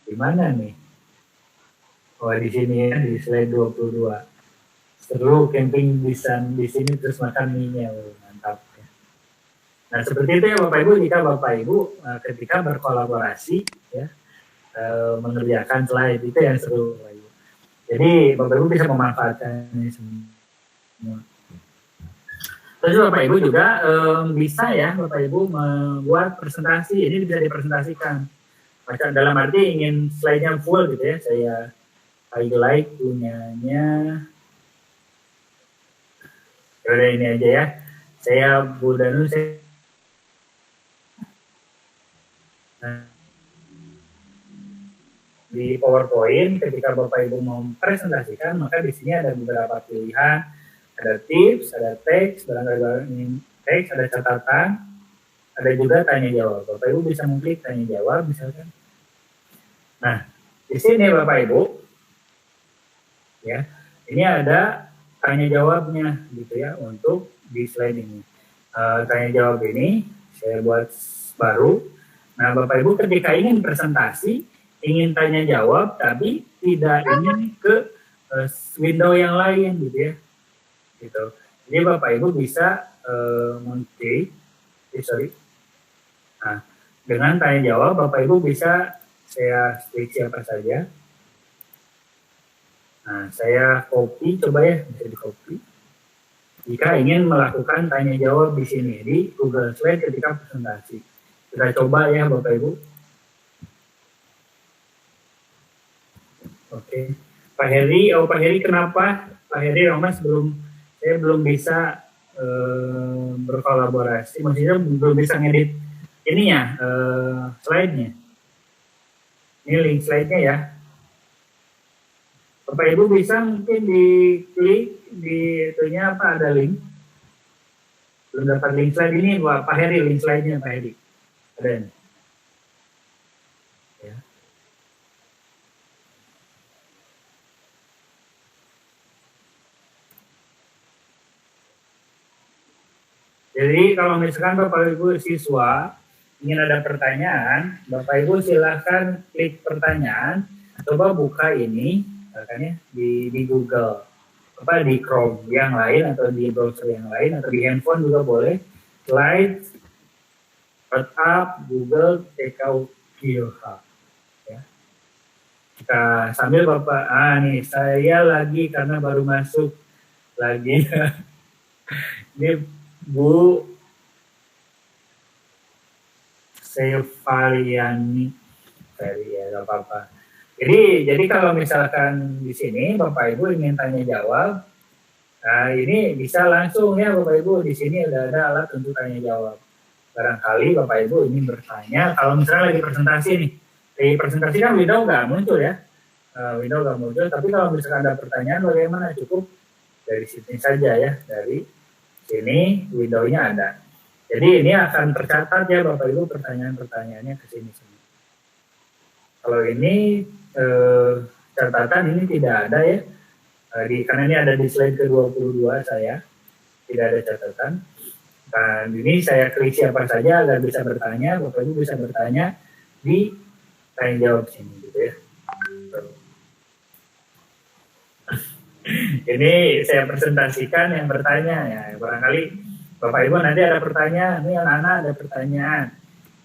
Di mana nih? Oh, di sini ya, di slide 22. Seru camping di sini terus makan mie-nya, mantap ya. Nah seperti itu ya Bapak Ibu, jika Bapak Ibu ketika berkolaborasi ya mengerjakan slide itu yang seru Bapak Ibu. Jadi Bapak Ibu bisa memanfaatkan ini semua. Terus Bapak Ibu juga bisa ya Bapak Ibu membuat presentasi, ini bisa dipresentasikan. Maka dalam arti ingin slide-nya full gitu ya, saya highlight punyanya. Udah ini aja ya. Saya Bu Danu, di PowerPoint ketika Bapak Ibu mau presentasikan, maka di sini ada beberapa pilihan, ada tips, ada teks, barangkali ini teks, ada catatan, ada juga tanya jawab. Bapak Ibu bisa mengklik tanya jawab misalkan. Nah, di sini Bapak Ibu ya, ini ada tanya jawabnya gitu ya untuk di slide ini. Tanya jawab ini saya buat baru. Nah Bapak Ibu ketika ingin presentasi, ingin tanya jawab tapi tidak ingin ke window yang lain gitu ya. Gitu. Jadi Bapak Ibu bisa mengklik, Nah dengan tanya jawab Bapak Ibu bisa saya klik siapa saja. Nah, saya copy, coba ya, bisa di copy. Jika ingin melakukan tanya jawab di sini, di Google Slide ketika presentasi. Kita coba ya Bapak Ibu. Oke. Pak Heri kenapa? Pak Heri Romas saya belum bisa berkolaborasi, maksudnya belum bisa ngedit ininya, slide-nya. Ini link slide-nya ya. Bapak Ibu bisa mungkin diklik di itunya apa ada link. Belum dapat link slide ini Pak Heri, link slide-nya Pak Heri. Ada ini. Ya. Jadi kalau misalkan Bapak Ibu siswa ingin ada pertanyaan, Bapak Ibu silahkan klik pertanyaan, coba buka ini. Makanya di Google, apa di Chrome yang lain atau di browser yang lain atau di handphone juga boleh. Slide, WhatsApp, Google, TKUQH. Ya. Kita sambil Bapak, nih saya lagi karena baru masuk lagi. Ini Bu Sevaliani, ya nggak apa-apa. Jadi kalau misalkan di sini Bapak Ibu ingin tanya jawab, nah ini bisa langsung ya Bapak Ibu, di sini ada alat untuk tanya jawab. Barangkali Bapak Ibu ingin bertanya, kalau misalnya lagi presentasi nih, di presentasi kan window nggak muncul ya, window nggak muncul, tapi kalau misalkan ada pertanyaan bagaimana, cukup dari sini saja ya, dari sini window-nya ada. Jadi ini akan tercatat ya Bapak Ibu pertanyaan-pertanyaannya ke sini semua. Kalau ini catatan ini tidak ada ya, karena ini ada di slide ke-22 saya, tidak ada catatan. Dan ini saya klik siapa saja agar bisa bertanya, Bapak Ibu bisa bertanya di tanya jawab sini gitu ya. Ini saya presentasikan yang bertanya ya, barangkali Bapak Ibu nanti ada pertanyaan, ini anak-anak ada pertanyaan.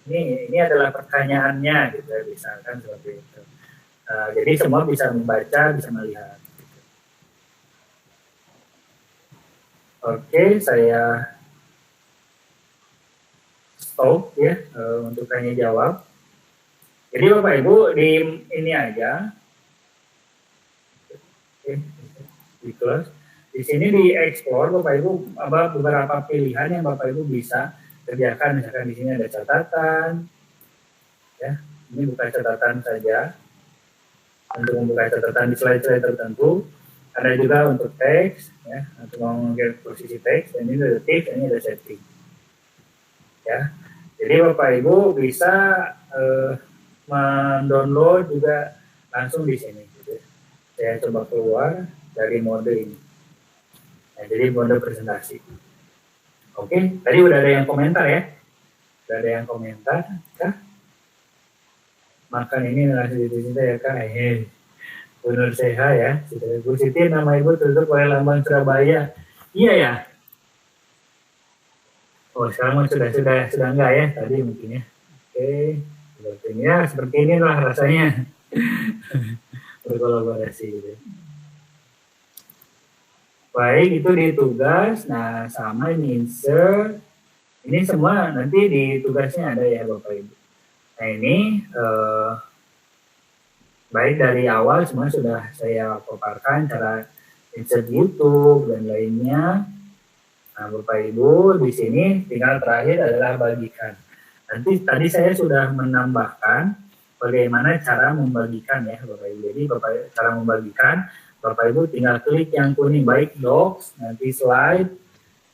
Ini adalah pertanyaannya gitu ya, misalkan seperti itu. Jadi semua bisa membaca, bisa melihat. Oke, saya stop ya untuk tanya jawab. Jadi Bapak Ibu di ini aja. Oke, di close. Di sini di explore Bapak Ibu beberapa pilihan yang Bapak Ibu bisa kerjakan. Misalkan di sini ada catatan, ya. Ini buka catatan saja. Untuk membuka catatan di slide-slide tertentu. Ada juga untuk teks, ya, untuk mengangkat posisi teks. Ini ada tips, ini ada setting. Ya, jadi Bapak Ibu bisa mendownload juga langsung di sini. Gitu. Saya coba keluar dari mode ini. Nah, jadi mode presentasi. Oke, tadi udah ada yang komentar ya. Udah ada yang komentar, Kak. Makan ini langsung di sini ya Kak. Benar sehat ya. Bu Siti nama Ibu tutup oleh lambang Surabaya. Iya ya. Oh sekarang sudah enggak ya tadi mungkin ya. Oke. Seperti inilah rasanya berkolaborasi gitu. Baik, itu di tugas. Nah, sama ini insert. Ini semua nanti di tugasnya ada ya Bapak Ibu. Nah, ini baik dari awal semua sudah saya paparkan cara insert YouTube dan lainnya. Nah, Bapak Ibu di sini tinggal terakhir adalah bagikan. Nanti tadi saya sudah menambahkan bagaimana cara membagikan ya Bapak Ibu. Jadi cara membagikan Bapak Ibu tinggal klik yang kuning baik Docs, nanti slide,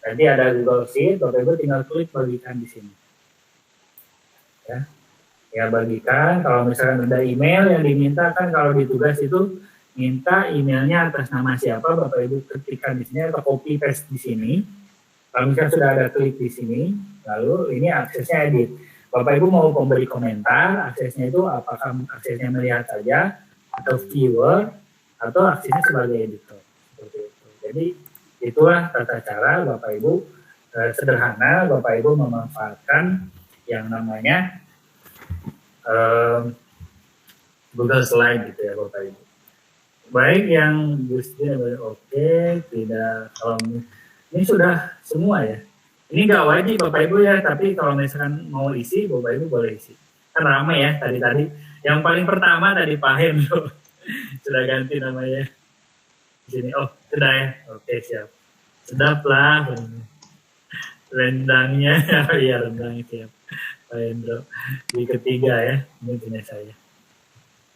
nanti ada Google Sheet, Bapak Ibu tinggal klik bagikan di sini. Ya bagikan, kalau misalkan ada email yang diminta kan kalau di tugas itu minta emailnya atas nama siapa, Bapak Ibu ketikkan di sini atau copy paste di sini. Kalau misalkan sudah ada klik di sini, lalu ini aksesnya edit. Bapak Ibu mau memberi komentar, aksesnya itu apakah aksesnya melihat saja atau viewer atau aksesnya sebagai editor. Seperti itu. Jadi itulah tata cara Bapak Ibu sederhana Bapak Ibu memanfaatkan yang namanya Google Slide gitu ya Bapak Ibu. Baik yang Gusti oke, tidak kalau ini sudah semua ya. Ini nggak wajib Bapak Ibu ya, tapi kalau misalkan mau isi Bapak Ibu boleh isi. Kan ramai ya tadi. Yang paling pertama tadi Pak Hendro sudah ganti namanya. Di sini sudah ya. Oke siap. Sedap lah. Rendangnya ya rendang siap. Pak Hendro di ketiga ya, ini punya saya.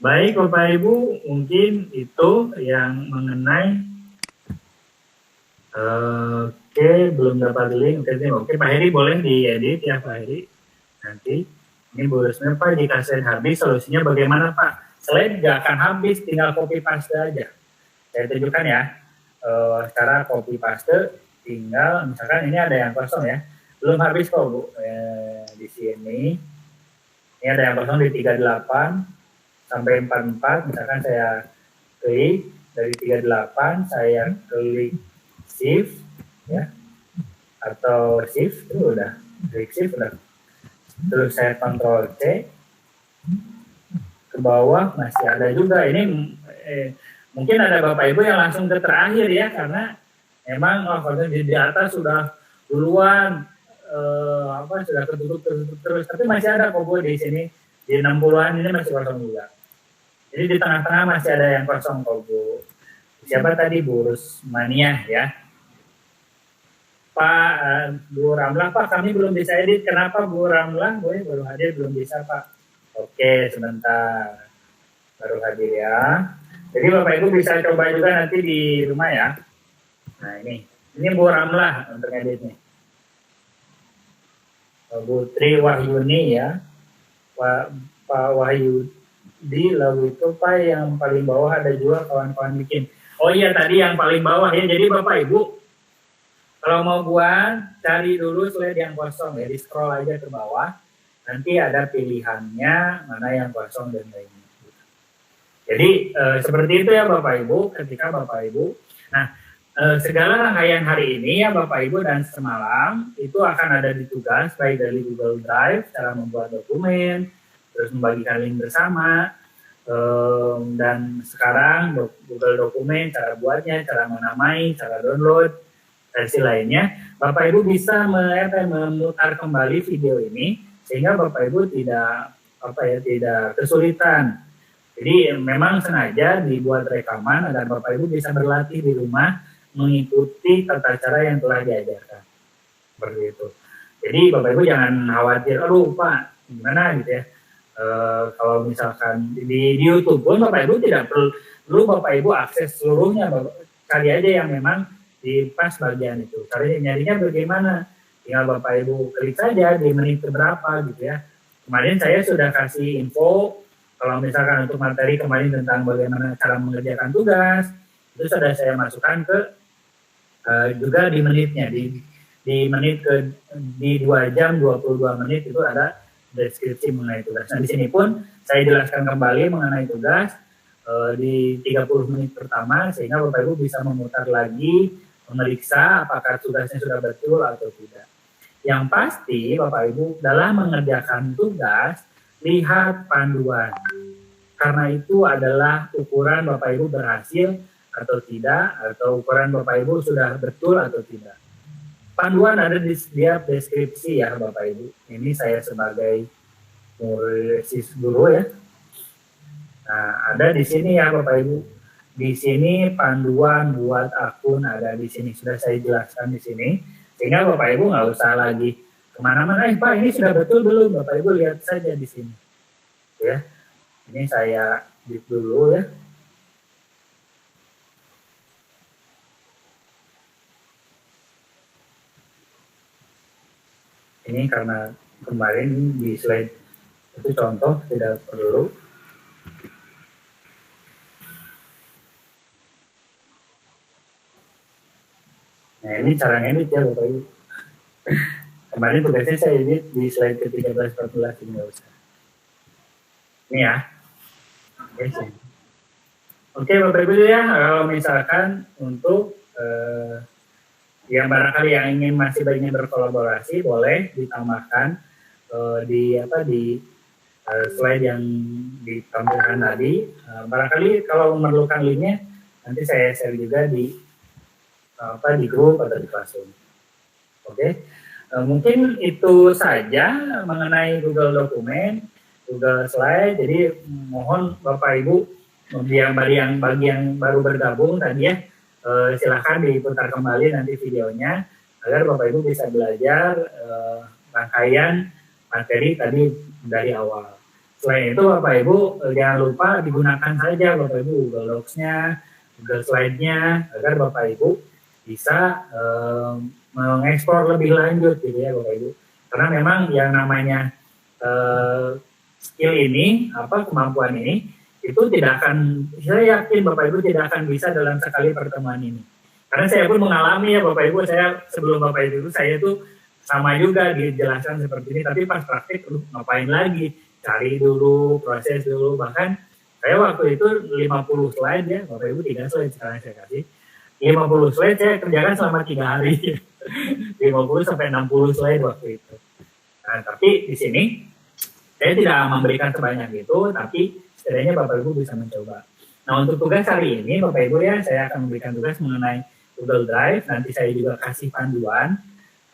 Baik Bapak Ibu, mungkin itu yang mengenai oke, belum dapat link. Oke, Pak Heri boleh diedit ya Pak Heri. Nanti ini Bu Rusmir Pak, jika slide habis solusinya bagaimana Pak? Slide nggak akan habis, tinggal copy paste aja. Saya tunjukkan ya. Cara copy paste tinggal misalkan ini ada yang kosong ya. Belum habis kok Bu, di sini. Ini ada yang kosong di 38 sampai 44. Misalkan saya klik dari 38, saya klik shift, ya, atau shift itu udah, klik shift udah. Terus saya kontrol C, ke bawah masih ada juga. Ini mungkin ada Bapak Ibu yang langsung ke terakhir ya, karena memang kalau di atas sudah duluan. Sudah ketutup terus, tapi masih ada kok Bu di sini di 60-an ini masih kosong juga. Jadi di tengah-tengah masih ada yang kosong kok Bu. Siapa tadi Bu Rusmania ya? Pak Bu Ramlah Pak, kami belum bisa edit. Kenapa Bu Ramlah? Bu baru hadir belum bisa Pak. Oke sebentar baru hadir ya. Jadi Bapak Ibu bisa coba juga nanti di rumah ya. Nah ini Bu Ramlah untuk editnya. Bu Tri Wahyuni ya, Pak Wahyudi, lalu itu Pak yang paling bawah ada juga kawan-kawan bikin. Oh iya tadi yang paling bawah ya, jadi Bapak Ibu kalau mau buat cari dulu slide yang kosong ya, di scroll aja ke bawah, nanti ada pilihannya mana yang kosong dan lainnya. Jadi seperti itu ya Bapak Ibu, ketika Bapak Ibu, nah segala rangkaian hari ini ya Bapak Ibu dan semalam itu akan ada di tugas baik dari Google Drive, cara membuat dokumen, terus membagikan link bersama, dan sekarang Google Dokumen, cara buatnya, cara menamai, cara download, versi lainnya, Bapak Ibu bisa memutar kembali video ini sehingga Bapak Ibu tidak kesulitan. Jadi memang sengaja dibuat rekaman agar Bapak Ibu bisa berlatih di rumah mengikuti tata cara yang telah diajarkan. Seperti itu. Jadi Bapak Ibu jangan khawatir, aduh Pak, gimana gitu ya. Kalau misalkan di YouTube pun Bapak Ibu tidak perlu Bapak Ibu akses seluruhnya, kali aja yang memang di pas bagian itu. Nyarinya bagaimana? Tinggal Bapak Ibu klik saja di menit keberapa gitu ya. Kemarin saya sudah kasih info, kalau misalkan untuk materi kemarin tentang bagaimana cara mengerjakan tugas, itu sudah saya masukkan ke juga di menitnya, di menit di 2 jam 22 menit itu ada deskripsi mengenai tugas. Nah di sini pun saya jelaskan kembali mengenai tugas di 30 menit pertama sehingga Bapak Ibu bisa memutar lagi, memeriksa apakah tugasnya sudah betul atau tidak. Yang pasti Bapak Ibu dalam mengerjakan tugas lihat panduan. Karena itu adalah ukuran Bapak Ibu berhasil atau tidak, atau ukuran Bapak Ibu sudah betul atau tidak. Panduan ada di setiap deskripsi ya Bapak Ibu. Ini saya sebagai guru ya. Nah, ada di sini ya Bapak Ibu. Di sini panduan buat akun ada di sini. Sudah saya jelaskan di sini. Sehingga Bapak Ibu nggak usah lagi kemana-mana. Pak ini sudah betul belum? Bapak Ibu lihat saja di sini. Ya. Ini saya edit dulu ya. Ini karena kemarin di slide itu contoh, tidak perlu. Nah ini cara ngedit ya Bapak Ibu. Kemarin tugasnya saya edit di slide ke-13-14 ini nggak usah. Ini ya. Oke Bapak Ibu ya, kalau misalkan untuk yang barangkali yang masih ingin berkolaborasi boleh ditambahkan di slide yang ditampilkan tadi. Barangkali kalau memerlukan linknya nanti saya share juga di grup atau di Classroom. Oke. Mungkin itu saja mengenai Google Dokumen, Google Slide. Jadi mohon Bapak Ibu bagi yang baru bergabung tadi ya, silahkan diputar kembali nanti videonya agar Bapak Ibu bisa belajar rangkaian materi tadi dari awal. Selain itu Bapak Ibu jangan lupa digunakan saja Bapak Ibu Google Docs-nya, Google Slide-nya agar Bapak Ibu bisa mengekspor lebih lanjut gitu ya Bapak Ibu. Karena memang yang namanya skill ini, kemampuan ini itu tidak akan, saya yakin Bapak Ibu tidak akan bisa dalam sekali pertemuan ini. Karena saya pun mengalami ya Bapak Ibu, saya sebelum Bapak Ibu saya itu sama juga dijelaskan seperti ini, tapi pas praktik ngapain lagi, cari dulu, proses dulu, bahkan saya waktu itu 50 slide ya, Bapak Ibu 3 slide sekarang saya kasih, 50 slide saya kerjakan selama 3 hari, 50 sampai 60 slide waktu itu. Nah tapi di sini saya tidak memberikan sebanyak itu, tapi setidaknya Bapak Ibu bisa mencoba. Nah untuk tugas hari ini Bapak Ibu ya, saya akan memberikan tugas mengenai Google Drive. Nanti saya juga kasih panduan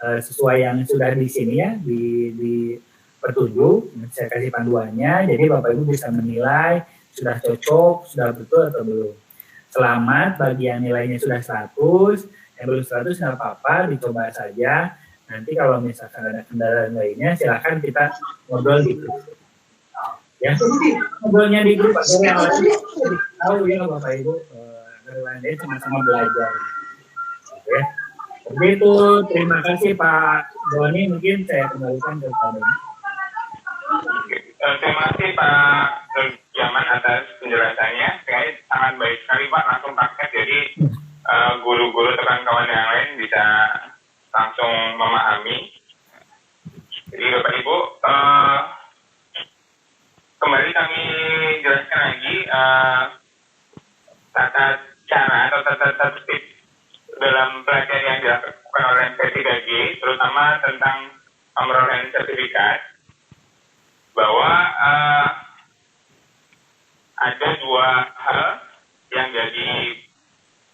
sesuai yang sudah di sini ya, di petunjuk. Saya kasih panduannya, jadi Bapak Ibu bisa menilai sudah cocok, sudah betul atau belum. Selamat bagi yang nilainya sudah 100, yang belum 100 nggak apa-apa, dicoba saja. Nanti kalau misalkan ada kendala lainnya, silakan kita ngobrol di grup. Ya, ngobrolnya di grup dari yang lain tahu ya Bapak Ibu, dari lain sama-sama belajar. Oke, begitu. Terima kasih Pak Doni, mungkin saya kembalikan ke Pak Doni. Terima kasih Pak Jaman atas penjelasannya. Saya sangat baik sekali Pak, langsung praktek. Jadi guru-guru teman kawan yang lain bisa langsung memahami. Jadi Bapak Ibu, kembali kami jelaskan lagi tata cara atau tata tertib dalam pelajaran yang dilakukan oleh P3G, terutama tentang perolehan sertifikat, bahwa ada 2 hal yang jadi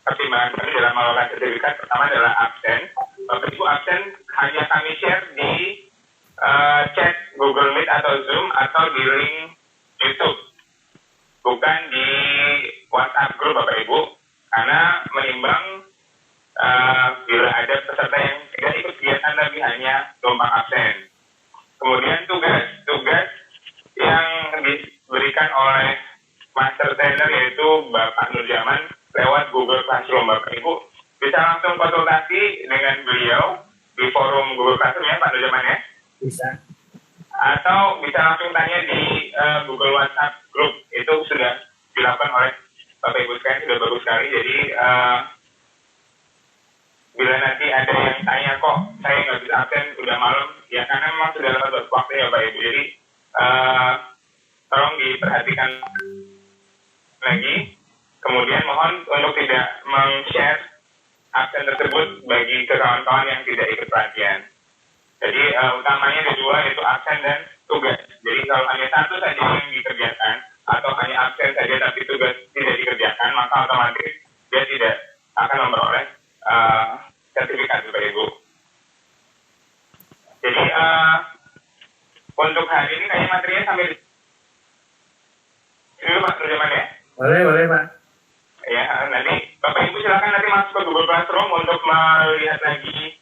pertimbangan kami dalam mengelola sertifikat. Pertama adalah absen. Bapak Ibu absen hanya kami share di chat Google Meet atau Zoom atau di link YouTube, bukan di WhatsApp grup Bapak Ibu, karena menimbang bila ada peserta yang tidak ikut kegiatan tapi hanya numpang absen. Kemudian tugas yang diberikan oleh Master Trainer yaitu Bapak Nurjaman lewat Google Classroom. Bapak Ibu bisa langsung konsultasi dengan beliau di forum Google Classroom ya Pak Nurjaman ya. Bisa. Atau bisa langsung tanya di Google WhatsApp Group, itu sudah dilakukan oleh Bapak Ibu sekalian, sudah bagus sekali. Jadi bila nanti ada yang tanya kok saya nggak bisa absen udah malam, ya karena memang sudah lewat waktu ya Bapak Ibu. Jadi tolong diperhatikan lagi. Kemudian mohon untuk tidak men-share absen tersebut bagi kawan-kawan yang tidak ikut pelatihan. Jadi utamanya ada dua, yaitu absen dan tugas. Jadi kalau hanya satu saja yang dikerjakan atau hanya absen saja tapi tugas tidak dikerjakan, maka otomatis dia tidak akan memperoleh sertifikat Bapak Ibu. Jadi untuk hari ini kayaknya materinya sampai ini dulu Pak Nurjaman ya. Boleh Pak. Ya, nanti Bapak Ibu silakan nanti masuk ke Google Classroom untuk melihat lagi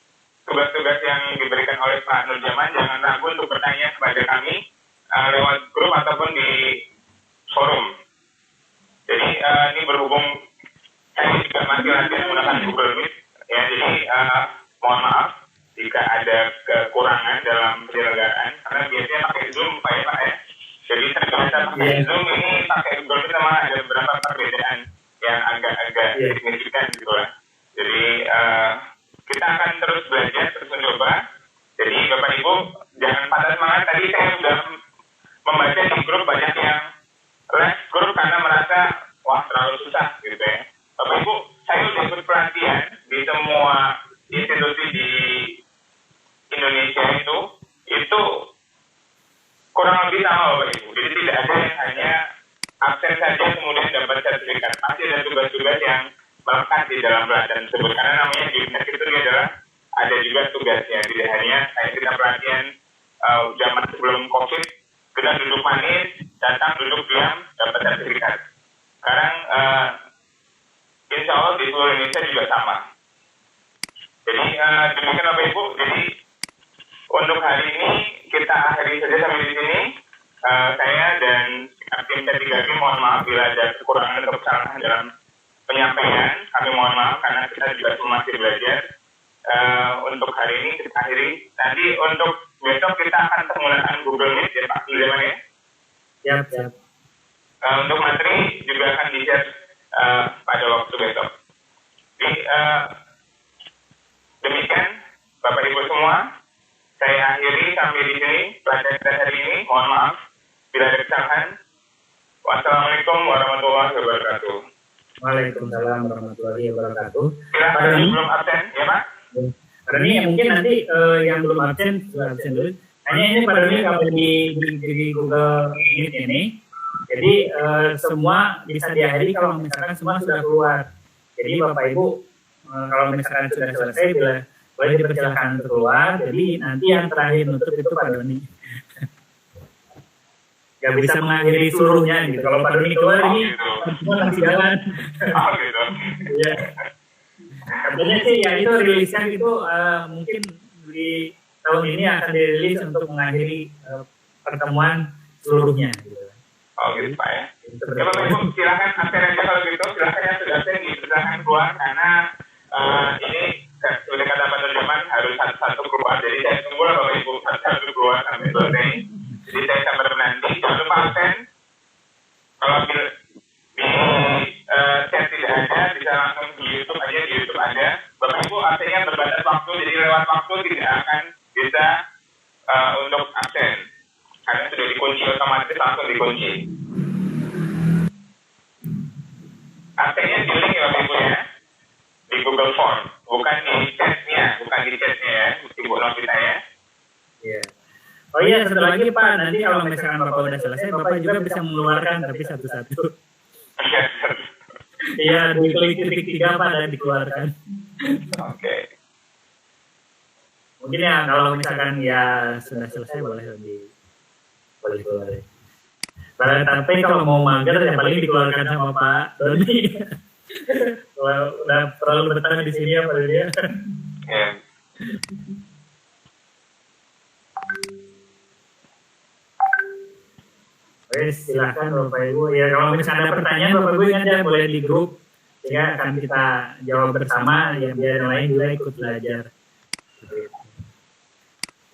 tugas-tugas yang diberikan oleh Pak Nurjaman. Jangan ragu untuk bertanya kepada kami lewat grup ataupun di forum. Jadi ini berhubung saya juga masih latihan menggunakan Google Meet, ya jadi mohon maaf jika ada kekurangan dalam penyelenggaraan, karena biasanya pakai Zoom Pak ya. Jadi saya biasa pakai Zoom, ini pakai Google Meet sama ada beberapa perbedaan yang agak-agak signifikan gitu lah. Jadi kita akan terus belajar, terus mencoba. Jadi Bapak Ibu jangan patah semangat. Tadi saya sudah membaca di grup banyak yang left grup karena merasa wah terlalu susah gitu ya. Bapak Ibu, saya sudah ikut pelatihan di semua institusi di Indonesia itu kurang lebih sama Bapak Ibu. Jadi tidak ada yang hanya absen saja kemudian dapat sertifikat. Pasti ada tugas-tugas yang melekat di dalam pelatihan tersebut. Karena namanya di UNES itu adalah ada juga tugasnya. Tidak hanya kayak kita pelatihan zaman sebelum COVID, kita duduk manis, datang duduk diam, dapat sertifikat. Sekarang insya Allah di seluruh Indonesia juga sama. Jadi demikian Bapak Ibu. Jadi untuk hari ini kita akhiri saja sampai di sini. Saya dan tim T3G mohon maaf bila ada kekurangan atau kesalahan dalam penyampaian. Kami mohon maaf karena kita juga masih belajar. Untuk hari ini kita akhiri. Nanti untuk besok kita akan menggunakan Google Meet ya Pak Nurjaman ya. Siap. Untuk materi juga akan di-share pada waktu besok. Jadi demikian Bapak Ibu semua, saya akhiri sampai di sini pelajaran kita hari ini. Mohon maaf bila ada kesalahan. Wassalamualaikum warahmatullahi wabarakatuh. Waalaikumsalam warahmatullahi wabarakatuh. Silakan belum absen ya Pak. Pak Doni mungkin nanti yang belum absen dulu. Hanya ini Pak Doni kalau di Google Meet ini, jadi semua bisa diakhiri kalau misalkan semua sudah keluar. Jadi Bapak Ibu kalau misalkan sudah selesai boleh dipersilakan untuk keluar. Jadi nanti yang terakhir nutup itu Pak Doni. Gak bisa mengakhiri seluruhnya gitu. Kalau Pak Doni keluar ini semua masih jalan. Oh gitu. Iya. Katanya sih ya itu rilisnya itu mungkin di tahun ini akan dirilis untuk mengakhiri pertemuan seluruhnya. Gitu. Oh gitu Pak ya. Ya Bapak Ibu silakan absen aja kalau gitu. Silakan yang sudah absen dipersilakan keluar karena ini seperti kata Pak Nurjaman harus satu-satu keluar. Jadi saya tunggu lah Bapak Ibu satu-satu keluar sampai selesai. Jadi saya sampai nanti jangan lupa absen. Kalau di chat tidak ada, bisa langsung di YouTube aja, di YouTube ada. Bapak Ibu absennya berbatas waktu, jadi lewat waktu tidak akan bisa untuk absen. Karena sudah dikunci otomatis langsung dikunci. Absennya di link ya Bapak Ibu ya, di Google Form, bukan di chatnya ya, Ibu Novita ya. Iya. Oh iya, satu lagi Pak, nanti kalau misalkan Bapak udah selesai, Bapak juga bisa mengeluarkan tapi satu-satu. Iya, diklik titik 3 Pak dan dikeluarkan. Oke. Mungkin ya kalau misalkan ya sudah selesai boleh keluar. Tapi kalau mau mager ya paling dikeluarkan sama Pak Doni. Kalau udah terlalu betah di sini ya Pak Doni. Ya. Silakan Bapak Ibu. Ya kalau misalnya ada pertanyaan Bapak Ibu aja boleh di grup. Ya akan kita jawab bersama. Yang biar yang lain juga ikut belajar.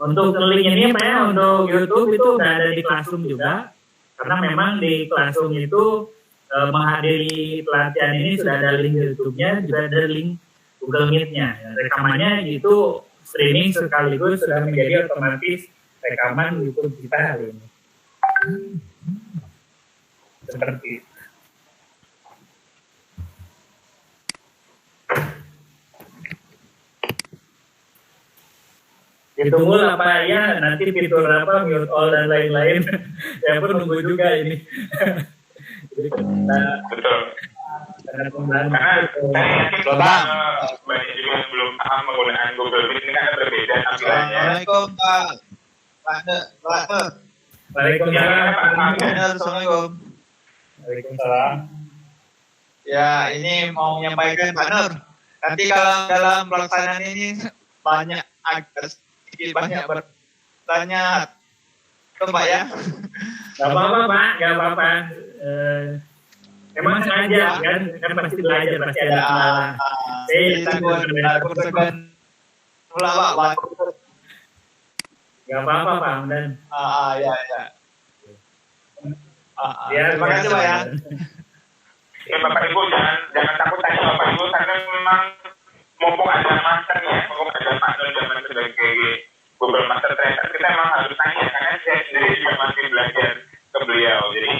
Untuk link ini Pak ya, untuk YouTube itu udah ada di Classroom juga. Karena memang di Classroom itu menghadiri pelatihan ini sudah ada link YouTube-nya, juga ada link Google Meet-nya. Rekamannya itu streaming sekaligus sudah menjadi otomatis rekaman YouTube kita hari ini. Seperti itu. Ditunggu lah Pak ya, nanti fitur apa, mute all dan lain-lain. Saya pun nunggu juga ini. Jadi kita Betul. karena pembahasan. Karena saya yakin banyak juga yang belum paham menggunakan Google Meet, ini kan berbeda tampilannya. Assalamualaikum Pak. Pak Nur. Waalaikumsalam. Assalamualaikum. Waalaikumsalam. Ya, ini mau menyampaikan Pak Nur. Nanti kalau dalam pelaksanaan ini banyak agak sedikit banyak bertanya ke Pak ya. Gak apa-apa Pak, gak apa-apa. Emang sengaja kan pasti belajar, pasti ada kendala. Saya kursen ulama Pak. gak apa-apa Pak Hamdan. Ya. Terima kasih Pak ya. Ya Bapak Ibu jangan takut tanya Bapak Ibu karena memang mumpung ada masternya, mumpung ada Pak Nur zaman sebagai Google Master Trainer, kita memang harus tanya karena saya sendiri juga masih belajar ke beliau. Jadi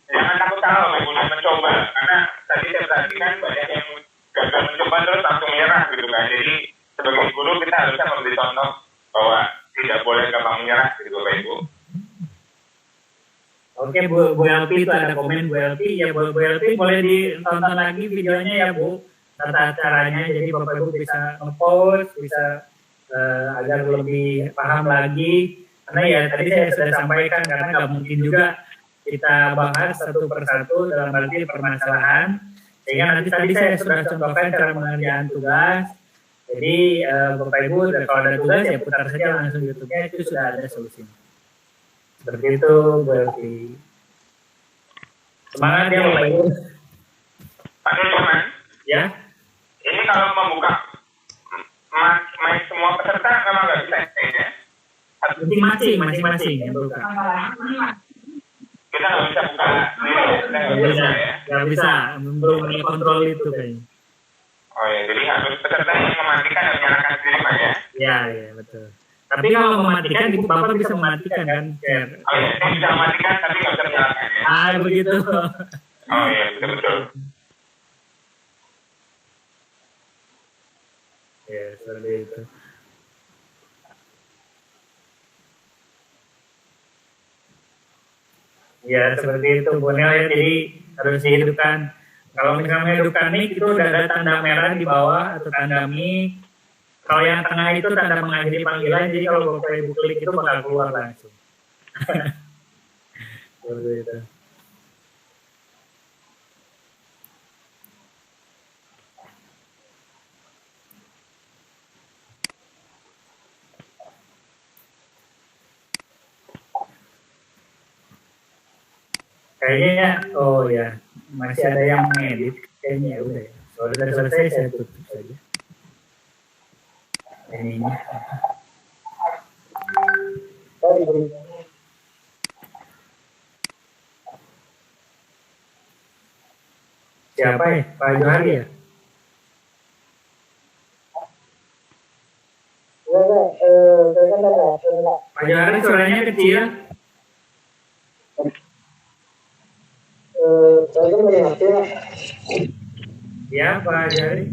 jangan takut kalau Bapak Ibu mencoba karena tadi saya perhatikan banyak yang gagal mencoba terus langsung menyerah gitu kan. Jadi sebagai guru kita harusnya memberi contoh bahwa tidak boleh gampang menyerah gitu Bapak Ibu. Oke Bu LP itu ada komen Bu LP. Ya Bu LP boleh ditonton lagi videonya ya Bu. Tata caranya jadi Bapak Ibu bisa nge-post, bisa agar lebih paham lagi. Karena ya tadi saya sudah sampaikan karena nggak mungkin juga kita bahas satu persatu dalam arti permasalahan. Sehingga nanti tadi saya sudah contohkan cara pengerjaan tugas. Jadi Bapak Ibu kalau ada tugas ya putar saja langsung YouTube-nya, itu sudah ada solusinya. Seperti itu berarti. Semangat ya Bapak Ibu. Pak Nurman, Ya. ini kalau membuka main semua peserta memang nggak bisa ya? Masing-masing yang buka. Kita nggak bisa buka sendiri, kita nggak bisa ya. Nggak bisa, belum ada kontrol itu kayaknya. Oh ya, jadi harus peserta yang mematikan dan menyalakan sendiri Pak ya? Ya betul. Tapi kalau mematikan, itu Bapak bisa mematikan kan? Share. Oh ya, saya bisa mematikan tapi nggak bisa menyalakan ya? Begitu. Oh iya, betul-betul. Ya, seperti itu. Ya, seperti itu Bu Nel ya. Jadi harus dihidupkan. Kalau misalnya hidupkan mic itu udah ada tanda merah di bawah atau tanda mic. Kalau yang tengah itu tanda mengakhiri panggilan. Jadi kalau Bapak Ibu klik itu bakal keluar langsung. Seperti itu. Kayaknya oh ya masih ada yang ngedit kayaknya ya udah ya. Soalnya sudah selesai saya tutup saja ininya. Siapa ya? Pak Johari ya? Pak Johari suaranya kecil. Ya Pak Johari.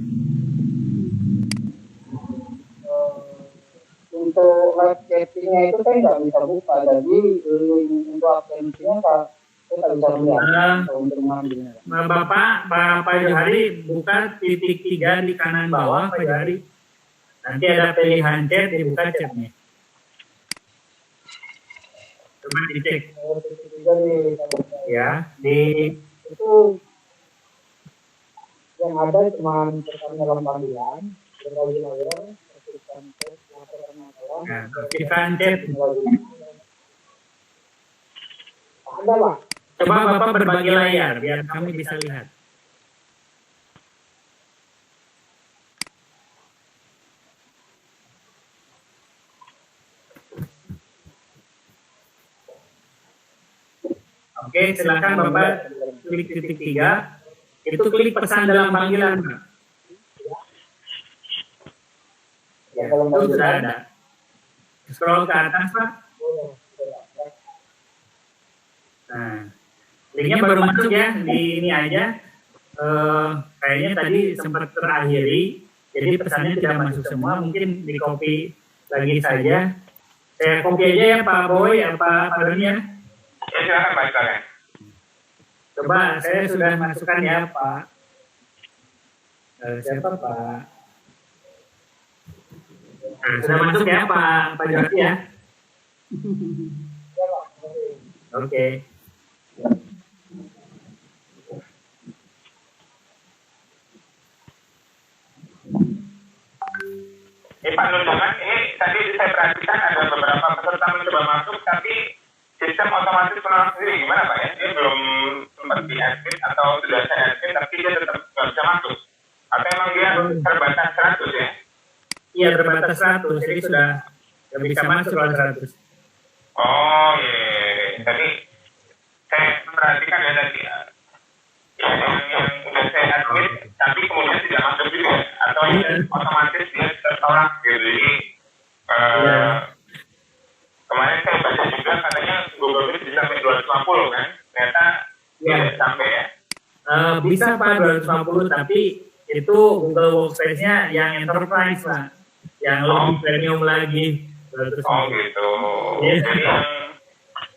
Untuk live chattingnya itu saya nggak bisa buka, jadi link untuk absensinya Bapak, Pak Johari buka titik 3 di kanan bawah, Pak Johari. Nanti ada pilihan chat, dibuka chatnya. Coba dicek. Ya, Itu yang ada cuma pertanyaan dalam panggilan, aktifkan chat. ada Pak. Coba Bapak berbagi layar biar kami bisa lihat. Oke, silakan Bapak klik titik 3. Itu klik pesan dalam panggilan, Pak. Ya, itu sudah ada. Scroll ke atas, Pak. Nah, linknya baru masuk ya, di ini aja. Kayaknya tadi sempat terakhiri, jadi pesannya tidak masuk semua, mungkin di copy lagi saja. Saya copy aja ya Pak Boy, Pak Doni ya. Ya silakan Pak, silakan. Coba saya sudah masukkan ya Pak. Siapa Pak? Nah, sudah masuk ya Pak Jati ya. Oke. Pak Nur, ini tadi saya perhatikan ada beberapa peserta mencoba masuk, tapi sistem otomatis penolak sendiri gimana Pak ya? Dia belum sempat di-admin atau sudah saya admin, tapi dia tetap nggak bisa masuk. Atau emang dia terbatas 100 ya? Iya, terbatas 100, jadi sudah nggak bisa masuk kalau 100. Oh iya, tadi saya perhatikan ya tadi yang udah saya admin, tapi kemudian tidak masuk juga, atau yang otomatis dia tertolak gitu. Jadi kemarin saya baca juga katanya Google Meet bisa sampai 250 kan, ternyata tidak sampai ya. Bisa Pak 250, tapi itu Google Workspace-nya yang enterprise Pak, yang lebih premium lagi. Oh gitu. Jadi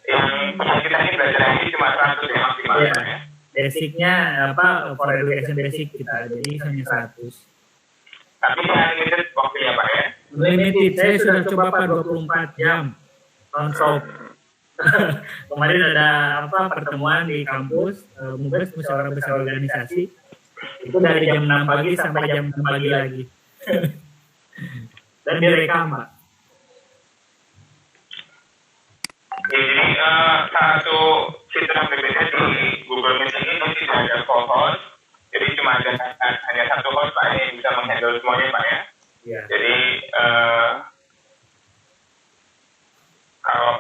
yang kita ini belajar ini cuma 100 ya maksimal ya. Basicnya for education basic kita, jadi hanya 100. Tapi unlimited waktunya Pak ya? Unlimited, saya sudah coba Pak 24 jam non-stop. Kemarin ada pertemuan di kampus, mungkin musyawarah besar organisasi. Itu dari jam 6 pagi sampai jam 6 pagi lagi. Dan direkam Pak. Jadi satu fitur berbeda di Google Meet ini tidak ada co-host, jadi cuma ada hanya satu host Pak yang bisa menghandle semuanya Pak ya. Iya. Jadi kalau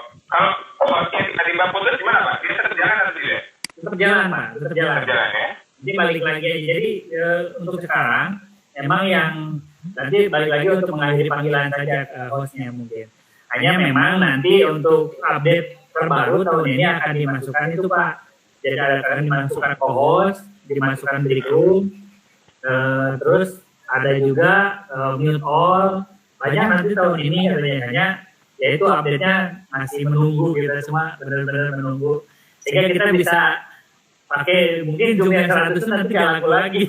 hostnya tiba-tiba putus gimana Pak? Dia tetap jalan atau tidak? Tetap jalan Pak, tetap jalan. Tetap jalan ya. Jadi balik lagi aja. Jadi untuk sekarang emang yang nanti balik lagi untuk mengakhiri panggilan saja ke hostnya mungkin. Hanya memang nanti untuk update terbaru tahun ini akan dimasukkan itu Pak. Jadi akan dimasukkan co-host, dimasukkan break room, terus ada juga mute all. Banyak nanti tahun ini katanya, yaitu update-nya masih menunggu, kita semua benar-benar menunggu. Sehingga kita bisa pakai mungkin Zoom yang 100 nanti gak laku lagi.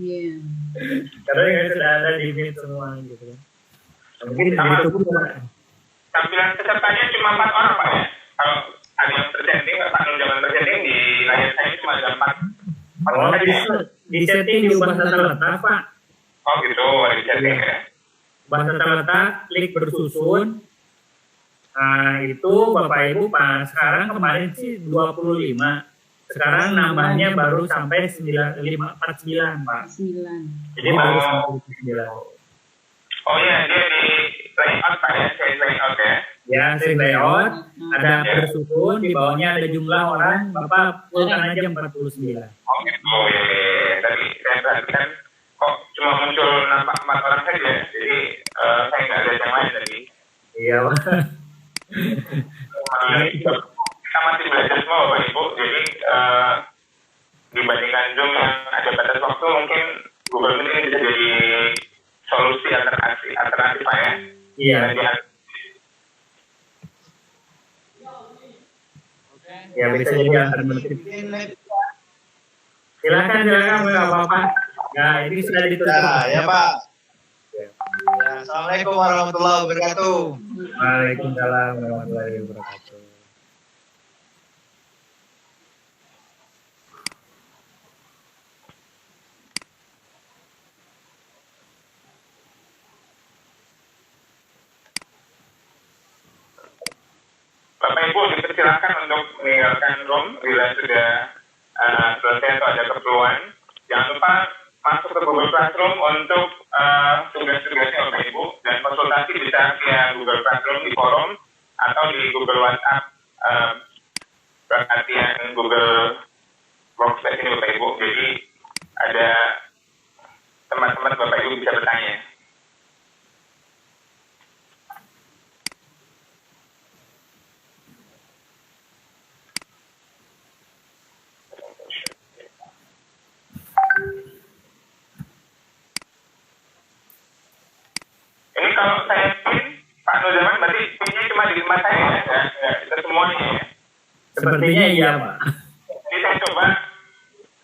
Iya. Karena sudah ada di mute semua gitu kan. Mungkin Tampilan pesertanya cuma 4 orang Pak ya. Kalau ada yang presenting, Pak Nur Jaman presenting di layar saya cuma ada 4 orang ya. Di setting diubah tata letak Pak. Oh gitu, di setting ya. Ubah tata letak, klik bersusun. Nah itu Bapak Ibu Pak, sekarang kemarin sih 25. Sekarang nambahnya baru sampai 49 Pak. 9. Jadi baru sampai 9. Oh iya, dia di layout Pak ya, saya layout ya. Ya, save layout, ada bersusun, di bawahnya ada jumlah orang, Bapak fullkan aja 49. Oh gitu, ya. Tadi saya perhatikan kok cuma muncul nampak 4 orang saja, jadi saya nggak ada yang lain tadi. Iya Pak. Kita masih belajar semua Bapak Ibu, jadi dibandingkan Zoom yang ada batas waktu, mungkin Google Meet ini bisa jadi solusi alternatif Pak ya. Iya. Ya bisa jadi antar menit. Silakan nggak apa-apa. Nah ini sudah ditutup. Ya Pak. Ya, Assalamualaikum warahmatullahi wabarakatuh. Waalaikumsalam warahmatullahi wabarakatuh. Bapak Ibu dipersilakan untuk meninggalkan room bila sudah selesai atau ada keperluan. Jangan lupa masuk ke Google Classroom untuk tugas-tugasnya Bapak Ibu, dan konsultasi bisa via Google Classroom di forum atau di Google WhatsApp perhatian Google Workspace ini Bapak Ibu. Jadi ada teman-teman Bapak Ibu bisa bertanya. Ini kalau saya pin, Pak Nurjaman berarti pinnya cuma di rumah saya ya, nggak kita semuanya ya. Sepertinya iya Pak. Ini saya coba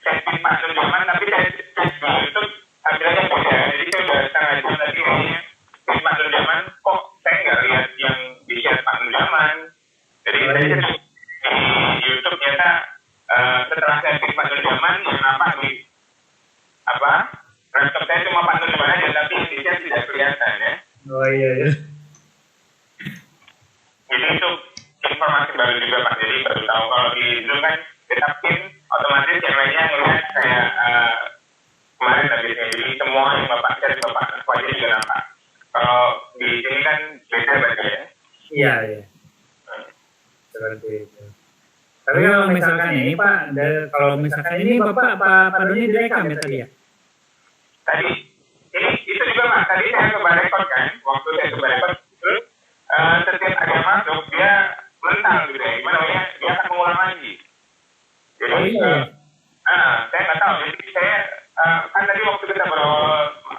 saya pin Pak Nurjaman, tapi saya cek di YouTube tampilannya beda. Jadi saya udah setengah jam tadi kayaknya pin Pak Nurjaman, kok saya nggak lihat yang di share Pak Nurjaman. Jadi saya cek di YouTube ternyata setelah saya pin Pak Nurjaman yang nampak di laptop saya cuma Pak Nurjaman aja, tapi yang di share tidak kelihatan ya. Oh iya. Jadi itu informasi baru juga Pak, jadi baru tahu kalau di Zoom kan kita pin otomatis yang lainnya ngelihat kayak kemarin tadi, jadi semua yang Bapak share Bapak wajib juga nampak. Kalau di sini kan beda berarti ya. Iya. Seperti itu. Tapi kalau misalkan ini Pak, kalau misalkan ini Pak Doni direkam ya tadi ya? Tadi itu juga Pak, tadi saya coba rekod kan, waktu saya coba rekod terus setiap ada masuk dia melentang gitu ya, gimana ya, dia akan mengulang lagi. Jadi saya nggak tahu, jadi saya kan tadi waktu kita baru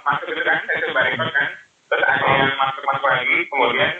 masuk itu kan, saya coba rekod kan, terus ada yang masuk lagi, kemudian